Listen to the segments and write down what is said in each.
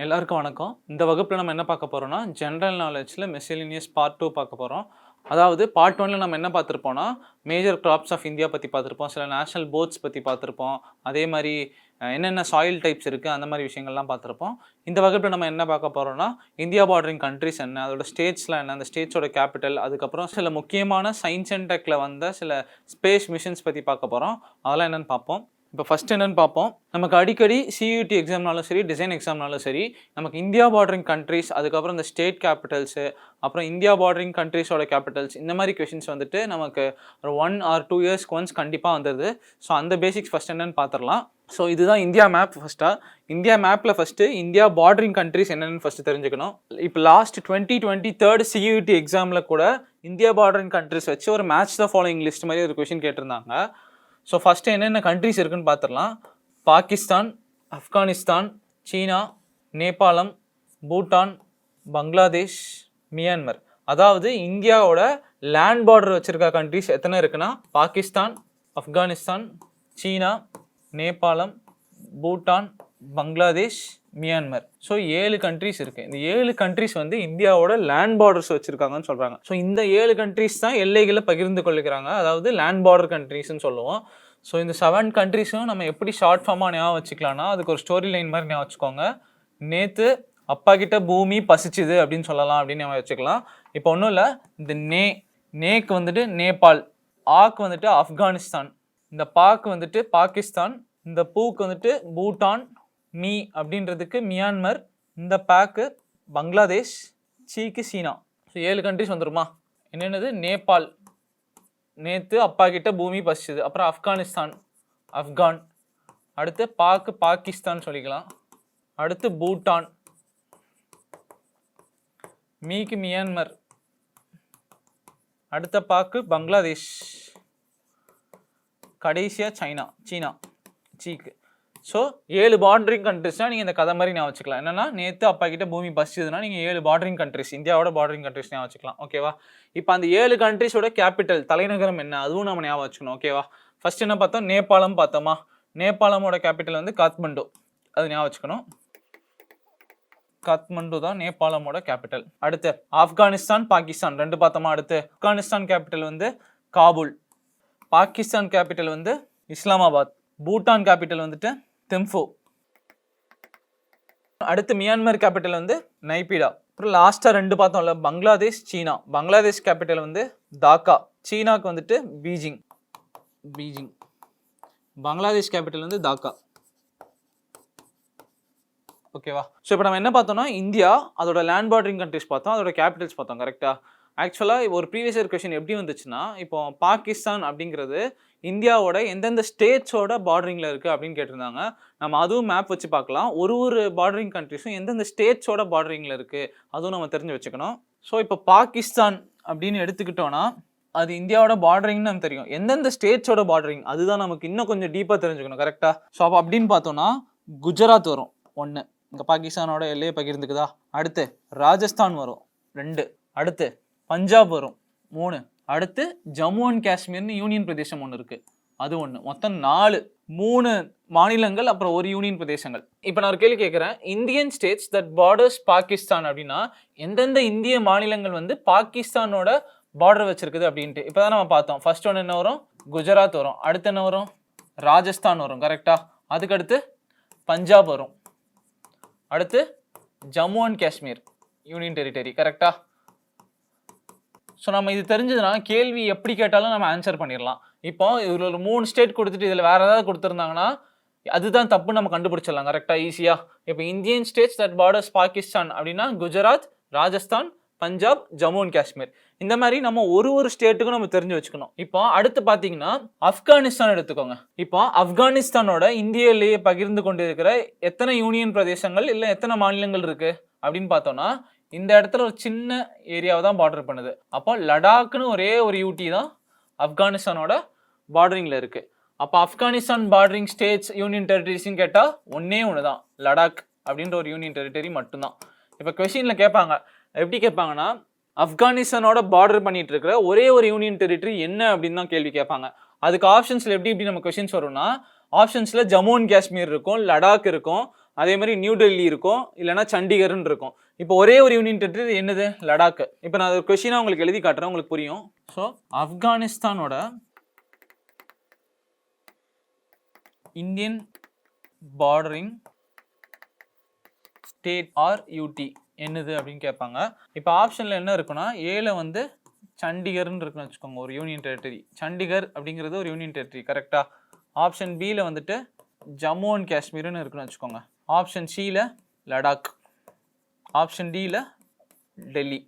எல்லாருக்கும் வணக்கம். இந்த வகுப்பில் நம்ம என்ன பார்க்க போகிறோம்னா ஜென்ரல் நாலேஜில் மிஸ்செலினியஸ் பார்ட் 2 பார்க்க போகிறோம். அதாவது பார்ட் 1ல் நம்ம என்ன பார்த்துருப்போம்னா மேஜர் கிராப்ஸ் ஆஃப் இந்தியா பற்றி பார்த்துருப்போம், சில நேஷனல் போர்ட்ஸ் பற்றி பார்த்துருப்போம், அதே மாதிரி என்னென்ன சாயில் டைப்ஸ் இருக்குது அந்த மாதிரி விஷயங்கள்லாம் பார்த்துருப்போம். இந்த வகுப்பில் நம்ம என்ன பார்க்க போகிறோம்னா இந்தியா பார்டரிங் கண்ட்ரிஸ் என்ன, அதோட ஸ்டேட்ஸ்லாம் என்ன, அந்த ஸ்டேட்ஸோட கேபிட்டல், அதுக்கப்புறம் சில முக்கியமான சயின்ஸ் அண்ட் டெக்கில் வந்த சில ஸ்பேஸ் மிஷன்ஸ் பற்றி பார்க்க போகிறோம். அதெல்லாம் என்னென்னு பார்ப்போம். இப்போ ஃபஸ்ட் என்னென்னு பார்ப்போம். நமக்கு அடிக்கடி சியூடி எக்ஸாம்னாலும் சரி, டிசைன் எக்ஸாம்னாலும் சரி, நமக்கு இந்தியா பார்டரிங் கண்ட்ரிஸ், அதுக்கப்புறம் இந்த ஸ்டேட் கேபிட்டல்ஸு, அப்புறம் இந்தியா பார்டரிங் கண்ட்ரிஸோட கேபிட்டல்ஸ், இந்த மாதிரி கொஷின்ஸ் வந்துட்டு நமக்கு ஒரு 1 or 2 இயர்ஸ்க்கு ஒன்ஸ் கண்டிப்பாக வந்துடுது. ஸோ அந்த பேசிக்ஸ் ஃபஸ்ட் என்னென்னு பார்த்துடலாம். ஸோ இதுதான் இந்தியா மேப். ஃபஸ்ட்டாக இந்தியா மேப்பில் ஃபஸ்ட்டு இந்தியா பார்டரிங் கண்ட்ரிஸ் என்னென்னு ஃபஸ்ட்டு தெரிஞ்சுக்கணும். இப்போ லாஸ்ட் 2023 சியூடி எக்ஸாமில் கூட இந்தியா பார்டரிங் கண்ட்ரிஸ் வச்சு ஒரு மேட்ச் த ஃபாலோயிங் லிஸ்ட் மாதிரி ஒரு கொஷின் கேட்டிருந்தாங்க. ஸோ ஃபஸ்ட்டு என்னென்ன கண்ட்ரிஸ் இருக்குன்னு பார்த்துடலாம். பாகிஸ்தான், ஆப்கானிஸ்தான், சீனா, நேபாளம், பூட்டான், பங்களாதேஷ், மியான்மர். அதாவது இந்தியாவோட லேண்ட் பார்டர் வச்சுருக்க கண்ட்ரிஸ் எத்தனை இருக்குன்னா பாகிஸ்தான், ஆப்கானிஸ்தான், சீனா, நேபாளம், Bhutan, Bangladesh, Myanmar. So 7 countries இருக்குது. இந்த 7 கண்ட்ரிஸ் வந்து இந்தியாவோட லேண்ட் பார்டர்ஸ் வச்சுருக்காங்கன்னு சொல்கிறாங்க. ஸோ இந்த 7 கண்ட்ரிஸ் தான் எல்லைகளை பகிர்ந்து கொள்ளுகிறாங்க, அதாவது லேண்ட் பார்டர் கண்ட்ரிஸ்ன்னு சொல்லுவோம். ஸோ இந்த 7 கண்ட்ரிஸும் நம்ம எப்படி ஷார்ட் ஃபார்மாக ஞாபகம் வச்சுக்கலாம்னா அதுக்கு ஒரு ஸ்டோரி லைன் மாதிரி ஞாபகம் வச்சுக்கோங்க. நேற்று அப்பா கிட்ட பூமி பசிச்சுது அப்படின்னு சொல்லலாம் அப்படின்னு ஞாபகம் வச்சுக்கலாம். இப்போ ஒன்றும் இல்லை, இந்த நேக்கு வந்துட்டு நேபாள், ஆக்கு வந்துட்டு ஆப்கானிஸ்தான், இந்த பாக்கு வந்துட்டு பாகிஸ்தான், இந்த பூக்கு வந்துட்டு பூட்டான், மீ அப்படின்றதுக்கு மியான்மர், இந்த பேக்கு பங்களாதேஷ், சீக்கு சீனா. ஸோ 7 கண்ட்ரிஸ் வந்துருமா. என்னென்னது? நேபாள், நேற்று அப்பா கிட்ட பூமி பசிச்சுது. அப்புறம் ஆப்கானிஸ்தான், ஆப்கான். அடுத்து பாக்கு பாகிஸ்தான் சொல்லிக்கலாம். அடுத்து பூட்டான், மீக்கு மியான்மர். அடுத்த பாக்கு பங்களாதேஷ். கடைசியாக சீனா, சீக்கு. ஸோ 7 பார்டரிங் கண்ட்ரிஸ்னால் நீங்கள் இந்த கதை மாதிரி ஞாபகம் வச்சுக்கலாம். என்னென்னா நேற்று அப்பா கிட்ட பூமி பசிச்சதுன்னா நீங்கள் 7 பார்டரிங் கண்ட்ரிஸ், இந்தியாவோட பார்டரிங் கண்ட்ரிஸ் ஞாபகம் வச்சுக்கலாம். ஓகேவா? இப்போ அந்த 7 கண்ட்ரிஸோட கேபிட்டல் தலைநகரம் என்ன அதுவும் நம்ம ஞாபகம் வச்சுக்கணும். ஓகேவா? ஃபர்ஸ்ட் என்ன பார்த்தோம்? நேபாளம் பார்த்தோமா. நேபாளமோட கேபிட்டல் வந்து காத்மண்டு, அது ஞாபகம் வச்சுக்கணும். காத்மண்டு தான் நேபாளமோட கேபிட்டல். அடுத்து ஆப்கானிஸ்தான், பாகிஸ்தான் 2 பார்த்தோமா. அடுத்து ஆப்கானிஸ்தான் கேபிட்டல் வந்து காபூல், பாகிஸ்தான் கேபிட்டல் வந்து இஸ்லாமாபாத், பூட்டான் கேபிட்டல் வந்துட்டு திம்பு. அடுத்து மியான்மர் கேபிட்டல் வந்து நைபிடா. அப்புறம் லாஸ்ட்டாக 2 பார்த்தோம்ல, பங்களாதேஷ், சீனா. பங்களாதேஷ் கேபிட்டல் வந்து டாக்கா, சீனாக்கு வந்துட்டு பீஜிங். பங்களாதேஷ் கேபிட்டல் வந்து டாக்கா. ஓகேவா? ஸோ இப்போ நம்ம என்ன பார்த்தோம்னா இந்தியா அதோட லேண்ட் பார்டரிங் கண்ட்ரிஸ் பார்த்தோம், அதோட கேபிட்டல்ஸ் பார்த்தோம். கரெக்டாக? ஆக்சுவலாக ஒரு ப்ரீவியஸ் இயர் கொஷின் எப்படி வந்துச்சுன்னா, இப்போ பாகிஸ்தான் அப்படிங்கிறது இந்தியாவோட எந்தெந்த ஸ்டேட்ஸோட பார்டரிங்கில் இருக்குது அப்படின்னு கேட்டிருந்தாங்க. நம்ம அதுவும் மேப் வச்சு பார்க்கலாம். ஒரு பார்டரிங் கண்ட்ரிஸும் எந்தெந்த ஸ்டேட்ஸோட பார்டரிங்கில் இருக்குது அதுவும் நம்ம தெரிஞ்சு வச்சுக்கணும். ஸோ இப்போ பாகிஸ்தான் அப்படின்னு எடுத்துக்கிட்டோன்னா அது இந்தியாவோட பார்டரிங்னு நமக்கு தெரியும். எந்தெந்த ஸ்டேட்ஸோட பார்டரிங் அதுதான் நமக்கு இன்னும் கொஞ்சம் டீப்பாக தெரிஞ்சுக்கணும். கரெக்டாக? ஸோ அப்போ அப்படின்னு பார்த்தோன்னா குஜராத் வரும் 1, இங்கே பாகிஸ்தானோட எல்லையை பகிர்ந்துக்குதா. அடுத்து ராஜஸ்தான் வரும் 2, அடுத்து பஞ்சாப் வரும் 3, அடுத்து ஜம்மு அண்ட் காஷ்மீர்னு யூனியன் பிரதேசம் ஒன்று இருக்குது, அது 1. மொத்தம் 3 மாநிலங்கள், அப்புறம் ஒரு யூனியன் பிரதேசங்கள். இப்போ நான் ஒரு கேள்வி கேட்குறேன். Indian states that borders Pakistan அப்படின்னா எந்தெந்த இந்திய மாநிலங்கள் வந்து பாகிஸ்தானோட பார்டர் வச்சிருக்குது அப்படின்ட்டு இப்போ தான் நம்ம பார்த்தோம். ஃபர்ஸ்ட் ஒன்று என்ன வரும்? குஜராத் வரும். அடுத்து என்ன வரும்? ராஜஸ்தான் வரும். கரெக்டாக? அதுக்கடுத்து பஞ்சாப் வரும். அடுத்து Jammu and Kashmir union territory. கரெக்டாக? ஸோ நம்ம இது தெரிஞ்சதுன்னா கேள்வி எப்படி கேட்டாலும் நம்ம ஆன்சர் பண்ணிடலாம். இப்போ இதில் ஒரு 3 ஸ்டேட் கொடுத்துட்டு இதில் வேறு ஏதாவது கொடுத்துருந்தாங்கன்னா அதுதான் தப்பு நம்ம கண்டுபிடிச்சிடலாம். கரெக்டாக? ஈஸியாக. இப்போ Indian states that borders Pakistan அப்படின்னா குஜராத், ராஜஸ்தான், பஞ்சாப், ஜம்மு அண்ட் காஷ்மீர். இந்த மாதிரி நம்ம ஒரு ஸ்டேட்டுக்கும் நம்ம தெரிஞ்சு வச்சுக்கணும். இப்போ அடுத்து பார்த்தீங்கன்னா ஆப்கானிஸ்தான் எடுத்துக்கோங்க. இப்போ ஆப்கானிஸ்தானோட இந்திய எல்லையை பகிர்ந்து கொண்டு இருக்கிற எத்தனை யூனியன் பிரதேசங்கள் இல்லை எத்தனை மாநிலங்கள் இருக்குது அப்படின்னு பார்த்தோம்னா இந்த இடத்துல ஒரு சின்ன ஏரியாவை தான் பார்டர் பண்ணுது. அப்போ லடாக்னு ஒரே ஒரு யூடி தான் ஆப்கானிஸ்தானோட பார்டரிங்கில் இருக்குது. அப்போ ஆப்கானிஸ்தான் பார்டரிங் ஸ்டேட்ஸ் யூனியன் டெரிட்டரிஸ்ன்னு கேட்டால் ஒன்று தான், லடாக் அப்படின்ற ஒரு யூனியன் டெரிட்டரி மட்டும்தான். இப்போ கொஸ்டினில் கேட்பாங்க, எப்படி கேட்பாங்கன்னா ஆப்கானிஸ்தானோட பார்டர் பண்ணிட்டு இருக்கிற ஒரே ஒரு யூனியன் டெரிட்டரி என்ன அப்படின்னு தான் கேள்வி கேட்பாங்க. அதுக்கு ஆப்ஷன்ஸில் எப்படி நம்ம கொஸ்டின்ஸ் வரும்னா ஆப்ஷன்ஸில் ஜம்மு அண்ட் காஷ்மீர் இருக்கும், லடாக் இருக்கும், அதே மாதிரி நியூ டெல்லி இருக்கும், இல்லைனா சண்டிகர்னு இருக்கும். இப்போ ஒரே ஒரு யூனியன் டெரிட்டரி என்னது? லடாக். இப்போ நான் ஒரு கொஸ்டினாக உங்களுக்கு எழுதி காட்டுறேன், உங்களுக்கு புரியும். ஸோ ஆப்கானிஸ்தானோட Indian bordering state or UT என்னது அப்படின்னு கேட்பாங்க. இப்போ ஆப்ஷனில் என்ன இருக்குன்னா, ஏல வந்து சண்டிகர்னு இருக்குன்னு வச்சுக்கோங்க, ஒரு யூனியன் டெரிட்டரி. சண்டிகர் அப்படிங்கிறது ஒரு யூனியன் டெரிட்டரி, கரெக்டாக. ஆப்ஷன் பியில் வந்துட்டு ஜம்மு அண்ட் காஷ்மீர்னு இருக்குன்னு வச்சுக்கோங்க. ஆப்ஷன் சியில் லடாக். ஆப்ஷன் டியில் டெல்லி.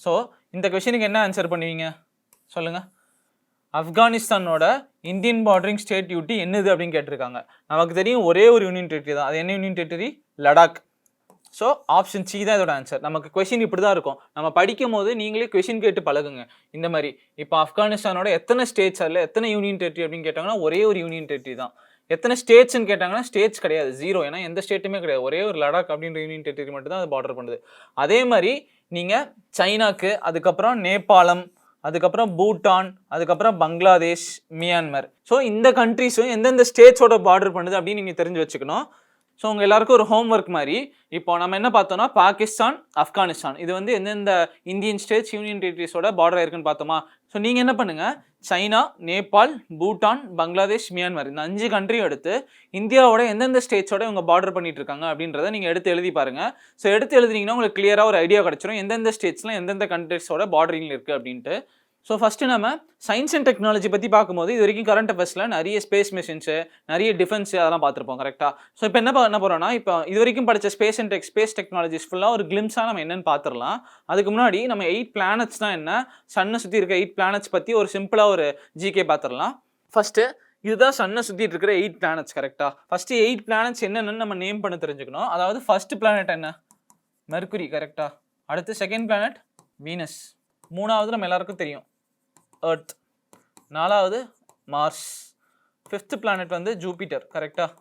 ஸோ இந்த கொஷினுக்கு என்ன ஆன்சர் பண்ணுவீங்க சொல்லுங்கள்? ஆப்கானிஸ்தானோட இந்தியன் பார்டரிங் ஸ்டேட் யூட்டி என்னது அப்படின்னு கேட்டிருக்காங்க. நமக்கு தெரியும் ஒரே ஒரு யூனியன் டெரிட்டரி தான். அது என்ன union territory? Ladakh. So option C தான் இதோட ஆன்சர். நமக்கு கொஷின் இப்படி தான் இருக்கும். நம்ம படிக்கும் போது நீங்களே கொஷின் கேட்டு பழகுங்க இந்த மாதிரி. இப்போ ஆப்கானிஸ்தானோட எத்தனை ஸ்டேட்ஸ் இல்லை எத்தனை யூனியன் டெரிட்டரி அப்படின்னு கேட்டாங்கன்னா ஒரே ஒரு யூனியன் டெரிட்டரி தான். எத்தனை ஸ்டேட்ஸ்ன்னு கேட்டாங்கன்னா ஸ்டேட்ஸ் கிடையாது, 0. ஏன்னா எந்த ஸ்டேட்டுமே கிடையாது. ஒரே ஒரு லடாக் அப்படின்ற யூனியன் டெரிட்டரி மட்டும் தான் அது பார்டர் பண்ணுது. அதே மாதிரி நீங்கள் சைனாக்கு, அதுக்கப்புறம் நேபாளம், அதுக்கப்புறம் பூட்டான், அதுக்கப்புறம் பங்களாதேஷ், மியான்மர். ஸோ இந்த கண்ட்ரிஸும் எந்தெந்த ஸ்டேட்ஸோட பார்டர் பண்ணுது அப்படின்னு நீங்கள் தெரிஞ்சு வச்சுக்கணும். ஸோ உங்கள் எல்லாருக்கும் ஒரு ஹோம் ஒர்க் மாதிரி, இப்போ நம்ம என்ன பார்த்தோம்னா பாகிஸ்தான், ஆப்கானிஸ்தான் இது வந்து எந்தெந்த இந்தியன் ஸ்டேட்ஸ் யூனியன் டெரிட்டரிஸோட பார்டர் இருக்குன்னு பார்த்தோமா. ஸோ நீங்கள் என்ன பண்ணுங்கள், சைனா, நேபாள், பூட்டான், பங்களாதேஷ், மியான்மர் இந்த 5 கண்ட்ரியும் எடுத்து இந்தியாவோட எந்தெந்த ஸ்டேட்ஸோட இவங்க பார்டர் பண்ணிட்டு இருக்காங்க அப்படின்றத நீங்கள் எடுத்து எழுதி பாருங்க. ஸோ எடுத்து எழுதினீங்கன்னா உங்களுக்கு கிளியராக ஒரு ஐடியா கிடச்சிரும் எந்தெந்த ஸ்டேட்ஸ்லாம் எந்தெந்த கண்ட்ரிஸோட பார்டரிங் இருக்குது அப்படின்ட்டு. ஸோ ஃபஸ்ட்டு நம்ம சயின்ஸ் அண்ட் டெக்னாலஜி பற்றி பார்க்கும்போது இது வரைக்கும் கரண்ட் அஃபேர்ஸில் நிறைய ஸ்பேஸ் மிஷின்ஸு, நிறைய டிஃபென்ஸு அதெல்லாம் பார்த்துருப்போம், கரெக்டாக. ஸோ இப்போ என்ன பண்ண போகிறோம்னா, இப்போ இது வரைக்கும் படித்த ஸ்பேஸ் டெக்னாலஜிஸ் ஃபுல்லாக ஒரு கிளிம்ஸாக நம்ம என்னென்னு பார்த்துடலாம். அதுக்கு முன்னாடி நம்ம 8 பிளானட்ஸ்னால் என்ன, சன்னை சுற்றி இருக்க 8 பிளானட்ஸ் பற்றி ஒரு சிம்பிளாக ஒரு ஜிகே பார்த்துடலாம். ஃபஸ்ட்டு இதுதான் சன்னை சுற்றிட்டு இருக்கிற 8 பிளானட்ஸ், கரெக்டாக. ஃபஸ்ட்டு 8 பிளானட்ஸ் என்னென்னு நம்ம நேம் பண்ண தெரிஞ்சுக்கணும். அதாவது ஃபர்ஸ்ட் பிளானட் என்ன? மெர்க்குரி, கரெக்டாக. அடுத்து செகண்ட் பிளானட் வீனஸ். மூணாவது நம்ம எல்லாருக்கும் தெரியும் எர்த். நாலாவது மார்ஸ். 5th பிளானட் வந்து ஜூபிட்டர், கரெக்டாக.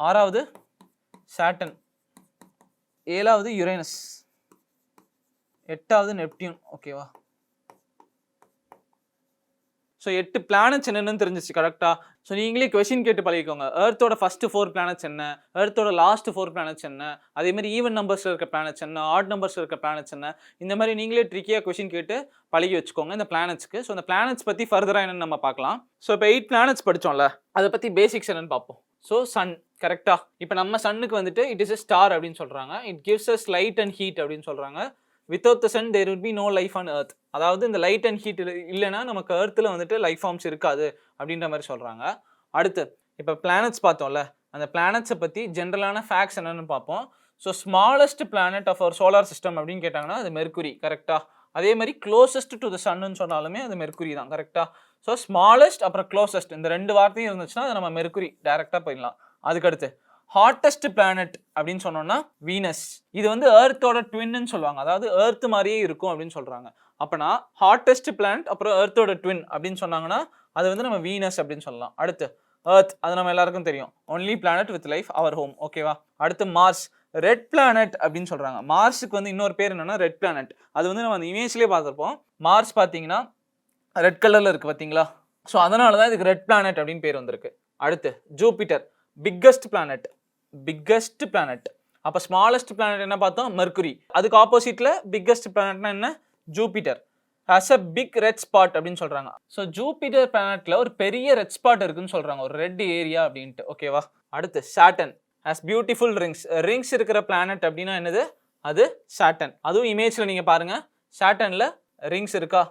6வது சாட்டன். 7வது யுரேனஸ். 8வது நெப்டியூன், ஓகேவா. ஸோ 8 பிளானட்ஸ் என்னென்னு தெரிஞ்சிச்சு, கரெக்டாக. ஸோ நீங்களே கொஷின் கேட்டு பழகிக்கோங்க. எர்த்தோட ஃபஸ்ட்டு 4 பிளானட்ஸ் என்ன, எர்த்தோட லாஸ்ட் 4 பிளானட்ஸ் என்ன, அதேமாதிரி ஈவன் நம்பர்ஸில் இருக்க பிளானட்ஸ் என்ன, ஆட் நம்பர்ஸில் இருக்க பிளானட்ஸ் என்ன, இந்த மாதிரி நீங்களே ட்ரிக்கியாக கொஷின் கேட்டு பழகி வச்சுக்கோங்க இந்த பிளானட்ஸ்க்கு. ஸோ இந்த பிளானட்ஸ் பற்றி ஃபர்தராக என்னென்னு நம்ம பார்க்கலாம். ஸோ இப்போ 8 பிளானட்ஸ் படித்தோம்ல, அதை பற்றி பேசிக்ஸ் என்னென்னு பார்ப்போம். ஸோ சன், கரெக்டாக. இப்போ நம்ம சன்னுக்கு வந்துட்டு இட் இஸ் எ ஸ்டார் அப்படின்னு சொல்கிறாங்க. It gives us light and heat அப்படின்னு சொல்கிறாங்க. Without the sun there will be no life on Earth. அதாவது இந்த லைட் அண்ட் ஹீட் இல்லைன்னா நமக்கு எர்த்தில் வந்துட்டு லைஃப் ஃபார்ம்ஸ் இருக்காது அப்படின்ற மாதிரி சொல்கிறாங்க. அடுத்து இப்போ பிளானட்ஸ் பார்த்தோம்ல, அந்த பிளானட்ஸை பற்றி ஜென்ரலான ஃபேக்ட்ஸ் என்னென்னு பார்ப்போம். So smallest planet of our solar system அப்படின்னு கேட்டாங்கன்னா அது மெர்க்குரி, கரெக்டாக. அதே மாதிரி க்ளோசஸ்ட் டு த சன்னு சொன்னாலுமே அது மெர்க்குரி தான், கரெக்டாக. ஸோ ஸ்மாலஸ்ட் அப்புறம் க்ளோசஸ்ட் இந்த 2 வார்த்தையும் இருந்துச்சுன்னா அது நம்ம மெர்க்குரி டேரெக்டாக போயிடலாம். அதுக்கடுத்து ஹாட்டஸ்ட் பிளானட் அப்படின்னு சொன்னோம்னா வீனஸ். இது வந்து எர்த்தோட ட்வின்னு சொல்லுவாங்க, அதாவது எர்த் மாதிரியே இருக்கும் அப்படின்னு சொல்கிறாங்க. அப்போனா ஹாட்டஸ்ட் பிளானட் அப்புறம் எர்த்தோட ட்வின் அப்படின்னு சொன்னாங்கன்னா அது வந்து நம்ம வீனஸ் அப்படின்னு சொல்லலாம். அடுத்து எர்த், அது நம்ம எல்லாருக்கும் தெரியும், only planet with life, our home, ஓகேவா. அடுத்து மார்ஸ், ரெட் பிளானட் அப்படின்னு சொல்கிறாங்க. மார்ஸுக்கு வந்து இன்னொரு பேர் என்னன்னா ரெட் பிளானட். அது வந்து நம்ம அந்த இமேஜ்லேயே பார்த்துருப்போம். மார்ஸ் பார்த்தீங்கன்னா ரெட் கலரில் இருக்குது, பார்த்தீங்களா. ஸோ அதனால தான் இதுக்கு ரெட் பிளானட் அப்படின்னு பேர் வந்திருக்கு. அடுத்து ஜூபிட்டர், பிக்கஸ்ட் பிளானட். அப்போ ஸ்மாலஸ்ட் பிளானட் என்ன பார்த்தோம், மெர்க்குரி. அதுக்கு ஆப்போசிட்ல பிக்கஸ்ட் பிளானட்னா என்ன, Jupiter. Has a big red spot அப்படின்னு சொல்றாங்க. ஸோ ஜூபிட்டர் பிளானட்ல ஒரு பெரிய ரெட் ஸ்பாட் இருக்குன்னு சொல்றாங்க, ஒரு ரெட் ஏரியா அப்படின்ட்டு, ஓகேவா. அடுத்து சாட்டன் ஹாஸ் பியூட்டிஃபுல் ரிங்ஸ் இருக்கிற பிளானட் அப்படின்னா என்னது, அது சாட்டன். அதுவும் இமேஜ்ல நீங்க பாருங்க, சாட்டன்ல ரிங்ஸ் இருக்கா.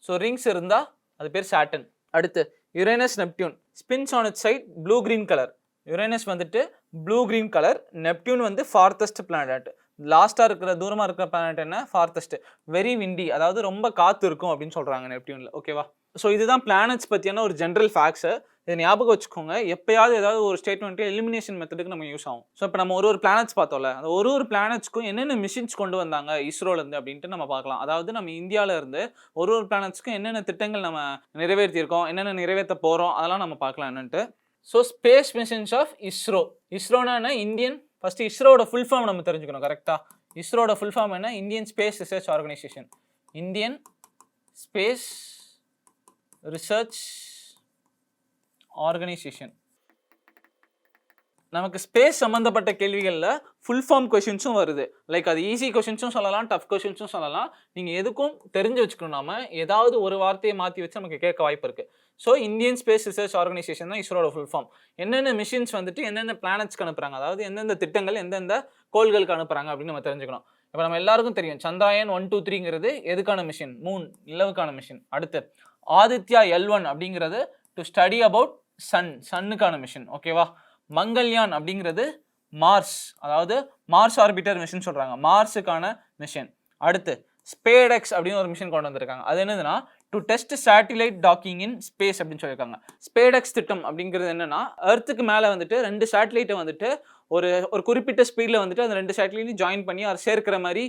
ஸோ ரிங்ஸ் இருந்தா அது பேர் சாட்டன். அடுத்து Uranus, Neptune. Spins on its side blue green colour. Uranus வந்துட்டு ப்ளூ கிரீன் கலர், நெப்டியூன் வந்து ஃபார்த்தஸ்ட் பிளானட். லாஸ்ட்டாக இருக்கிற தூரமாக இருக்கிற பிளானட் என்ன, ஃபார்த்தஸ்ட். வெரி விண்டி, அதாவது ரொம்ப காற்று இருக்கும் அப்படின்னு சொல்கிறாங்க நெப்டியூனில், ஓகேவா. ஸோ இதுதான் பிளானட்ஸ் பற்றியான ஒரு ஜென்ரல் ஃபேக்ட்ஸு. இதை ஞாபகம் வச்சுக்கோங்க. எப்பயாவது ஏதாவது ஒரு ஸ்டேட்மெண்ட்டு எலிமினேஷன் மெத்தடுக்கு நம்ம யூஸ் ஆகும். ஸோ இப்போ நம்ம ஒரு பிளானட்ஸ் பார்த்தோம்ல, அந்த ஒரு பிளானட்ஸ்க்கும் என்னென்ன மிஷின்ஸ் கொண்டு வந்தாங்க இஸ்ரோலேருந்து அப்படின்ட்டு நம்ம பார்க்கலாம். அதாவது நம்ம இந்தியாவில் இருந்து ஒரு பிளானட்ஸ்க்கும் என்னென்ன திட்டங்கள் நம்ம நிறைவேற்றியிருக்கோம், என்னென்ன நிறைவேற்ற போகிறோம், அதெல்லாம் நம்ம பார்க்கலாம் என்னன்ட்டு. So space missions of ISRO. இஸ்ரோனா இந்தியன், ஃபஸ்ட்டு இஸ்ரோட ஃபுல் ஃபார்ம் நம்ம தெரிஞ்சுக்கணும், கரெக்டாக. இஸ்ரோட ஃபுல் ஃபார்ம் என்ன, Indian space research organisation. Indian space research organisation. நமக்கு ஸ்பேஸ் சம்மந்தப்பட்ட கேள்விகளில் ஃபுல் ஃபார்ம் கொஷின்ஸும் வருது. லைக் அது ஈஸி கொஷின்ஸும் சொல்லலாம், டஃப் கொஷின்ஸும் சொல்லலாம். நீங்கள் எதுக்கும் தெரிஞ்சு வச்சுக்கணும். நாம ஏதாவது ஒரு வார்த்தையை மாற்றி வச்சு நமக்கு கேட்க வாய்ப்பு இருக்குது. So Indian space research organisation தான் இஸ்ரோட ஃபுல் ஃபார்ம். என்னென்ன மிஷின்ஸ் வந்துட்டு எந்தெந்த பிளானட்ஸ்க்கு அனுப்புகிறாங்க, அதாவது எந்தெந்த திட்டங்கள் எந்தெந்த கோள்களுக்கு அனுப்புகிறாங்க அப்படின்னு நம்ம தெரிஞ்சுக்கணும். இப்போ நம்ம எல்லாருக்கும் தெரியும் சந்திராயன் 1, 2, 3ங்கிறது எதுக்கான மிஷின்? நிலவுக்கான மிஷின். அடுத்து ஆதித்யா L1 அப்படிங்கிறது டு ஸ்டடி அபவுட் சன்னுக்கான மிஷின். ஓகேவா? மங்கள்யான் அப்படிங்கிறது மார்ஸ், அதாவது மார்ஸ் ஆர்பிட்டர் மிஷின் சொல்றாங்க, மார்ஸுக்கான மிஷின். அடுத்து ஸ்பேடெக்ஸ் அப்படின்னு ஒரு மிஷின் கொண்டு வந்திருக்காங்க. அது என்னதுன்னா to test satellite docking in space அப்படின்னு சொல்லியிருக்காங்க. ஸ்பேடெக்ஸ் திட்டம் அப்படிங்கிறது என்னன்னா எர்த்துக்கு மேலே வந்துட்டு 2 சேட்டலைட்டை வந்துட்டு ஒரு குறிப்பிட்ட ஸ்பீடில் வந்துட்டு அந்த 2 சேட்டலைட்டையும் ஜாயின் பண்ணி அதை சேர்க்கிற மாதிரி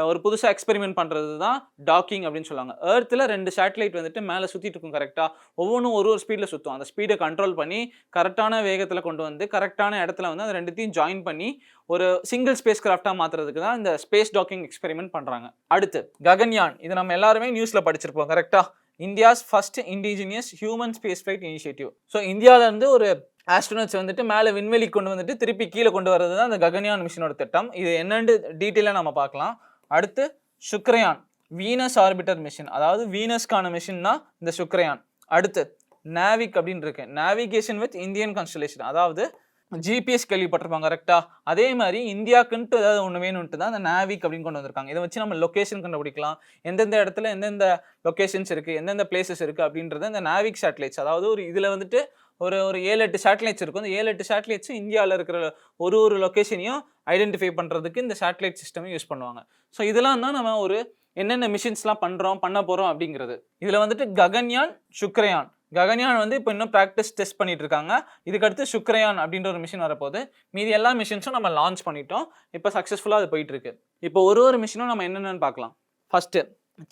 ஒரு புதுசாக எக்ஸ்பெரிமெண்ட் பண்ணுறது தான் டாக்கிங் அப்படின்னு சொல்லுவாங்க. எர்த்தில் 2 சேட்டலைட் வந்துட்டு மேலே சுற்றிட்டு இருக்கும் கரெக்டாக, ஒவ்வொன்றும் ஒரு ஸ்பீடில் சுற்றும். அந்த ஸ்பீடை கண்ட்ரோல் பண்ணி கரெக்டான வேகத்தில் கொண்டு வந்து கரெக்டான இடத்துல வந்து அந்த 2த்தையும் ஜாயின் பண்ணி ஒரு சிங்கிள் ஸ்பேஸ் கிராஃப்டாக மாற்றுறதுக்கு தான் இந்த ஸ்பேஸ் டாக்கிங் எக்ஸ்பெரிமெண்ட் பண்ணுறாங்க. அடுத்து ககன்யான், இது நம்ம எல்லாருமே நியூஸில் படிச்சிருப்போம் கரெக்டாக. India's first indigenous human space flight initiative. So இந்தியாவிலேருந்து ஒரு ஆஸ்ட்ரோனட்ஸ் வந்துட்டு மேலே விண்வெளி கொண்டு வந்துட்டு திருப்பி கீழே கொண்டு வரது தான் இந்த ககன்யான் மிஷினோட திட்டம். இது என்னென்னு டீட்டெயிலாக நம்ம பார்க்கலாம். அடுத்து சுக்ரயான், வீனஸ் ஆர்பிட்டர் மிஷின், அதாவது வீனஸ்க்கான மிஷின் தான் இந்த சுக்ரயான். அடுத்து நாவிக் அப்படின்னு இருக்கு, நேவிகேஷன் வித் இந்தியன் கான்ஸ்டலேஷன், அதாவது ஜிபிஎஸ் கேள்விப்பட்டிருப்பாங்க கரெக்டா. அதே மாதிரி இந்தியாவுக்குன்ட்டு ஏதாவது ஒன்று வேணும்ட்டு தான் அந்த நாவிக் அப்படின்னு கொண்டு வந்திருக்காங்க. இதை வச்சு நம்ம லொக்கேஷன் கண்டுபிடிக்கலாம், எந்தெந்த இடத்துல எந்தெந்த லொக்கேஷன்ஸ் இருக்குது, எந்தெந்த பிளேசஸ் இருக்குது அப்படின்றத இந்த நாவிக் சேட்டலைட்ஸ், அதாவது ஒரு இதில் வந்துட்டு ஒரு 7-8 சேட்டலைட்ஸ் இருக்கும். இந்த 7-8 சேட்டலைட்ஸும் இந்தியாவில் இருக்கிற ஒரு லொக்கேஷனையும் ஐடென்டிஃபை பண்ணுறதுக்கு இந்த சேட்டலைட் சிஸ்டமே யூஸ் பண்ணுவாங்க. ஸோ இதெல்லாம் தான் நம்ம ஒரு என்னென்ன மிஷின்ஸ்லாம் பண்ண போகிறோம் அப்படிங்கிறது. இதில் வந்துட்டு ககன்யான், சுக்ரயான். ககன்யான் வந்து இப்போ இன்னும் ப்ராக்டிஸ் டெஸ்ட் பண்ணிட்டு இருக்காங்க. இதுக்கடுத்து சுக்ரயான் அப்படின்ற ஒரு மிஷின் வரப்போகுது. மீதி எல்லா மிஷின்ஸும் நம்ம லான்ச் பண்ணிட்டோம். இப்போ சக்ஸஸ்ஃபுல்லாக அது போயிட்டு இருக்கு. இப்போ ஒரு மிஷினும் நம்ம என்னென்னு பார்க்கலாம். ஃபர்ஸ்ட்டு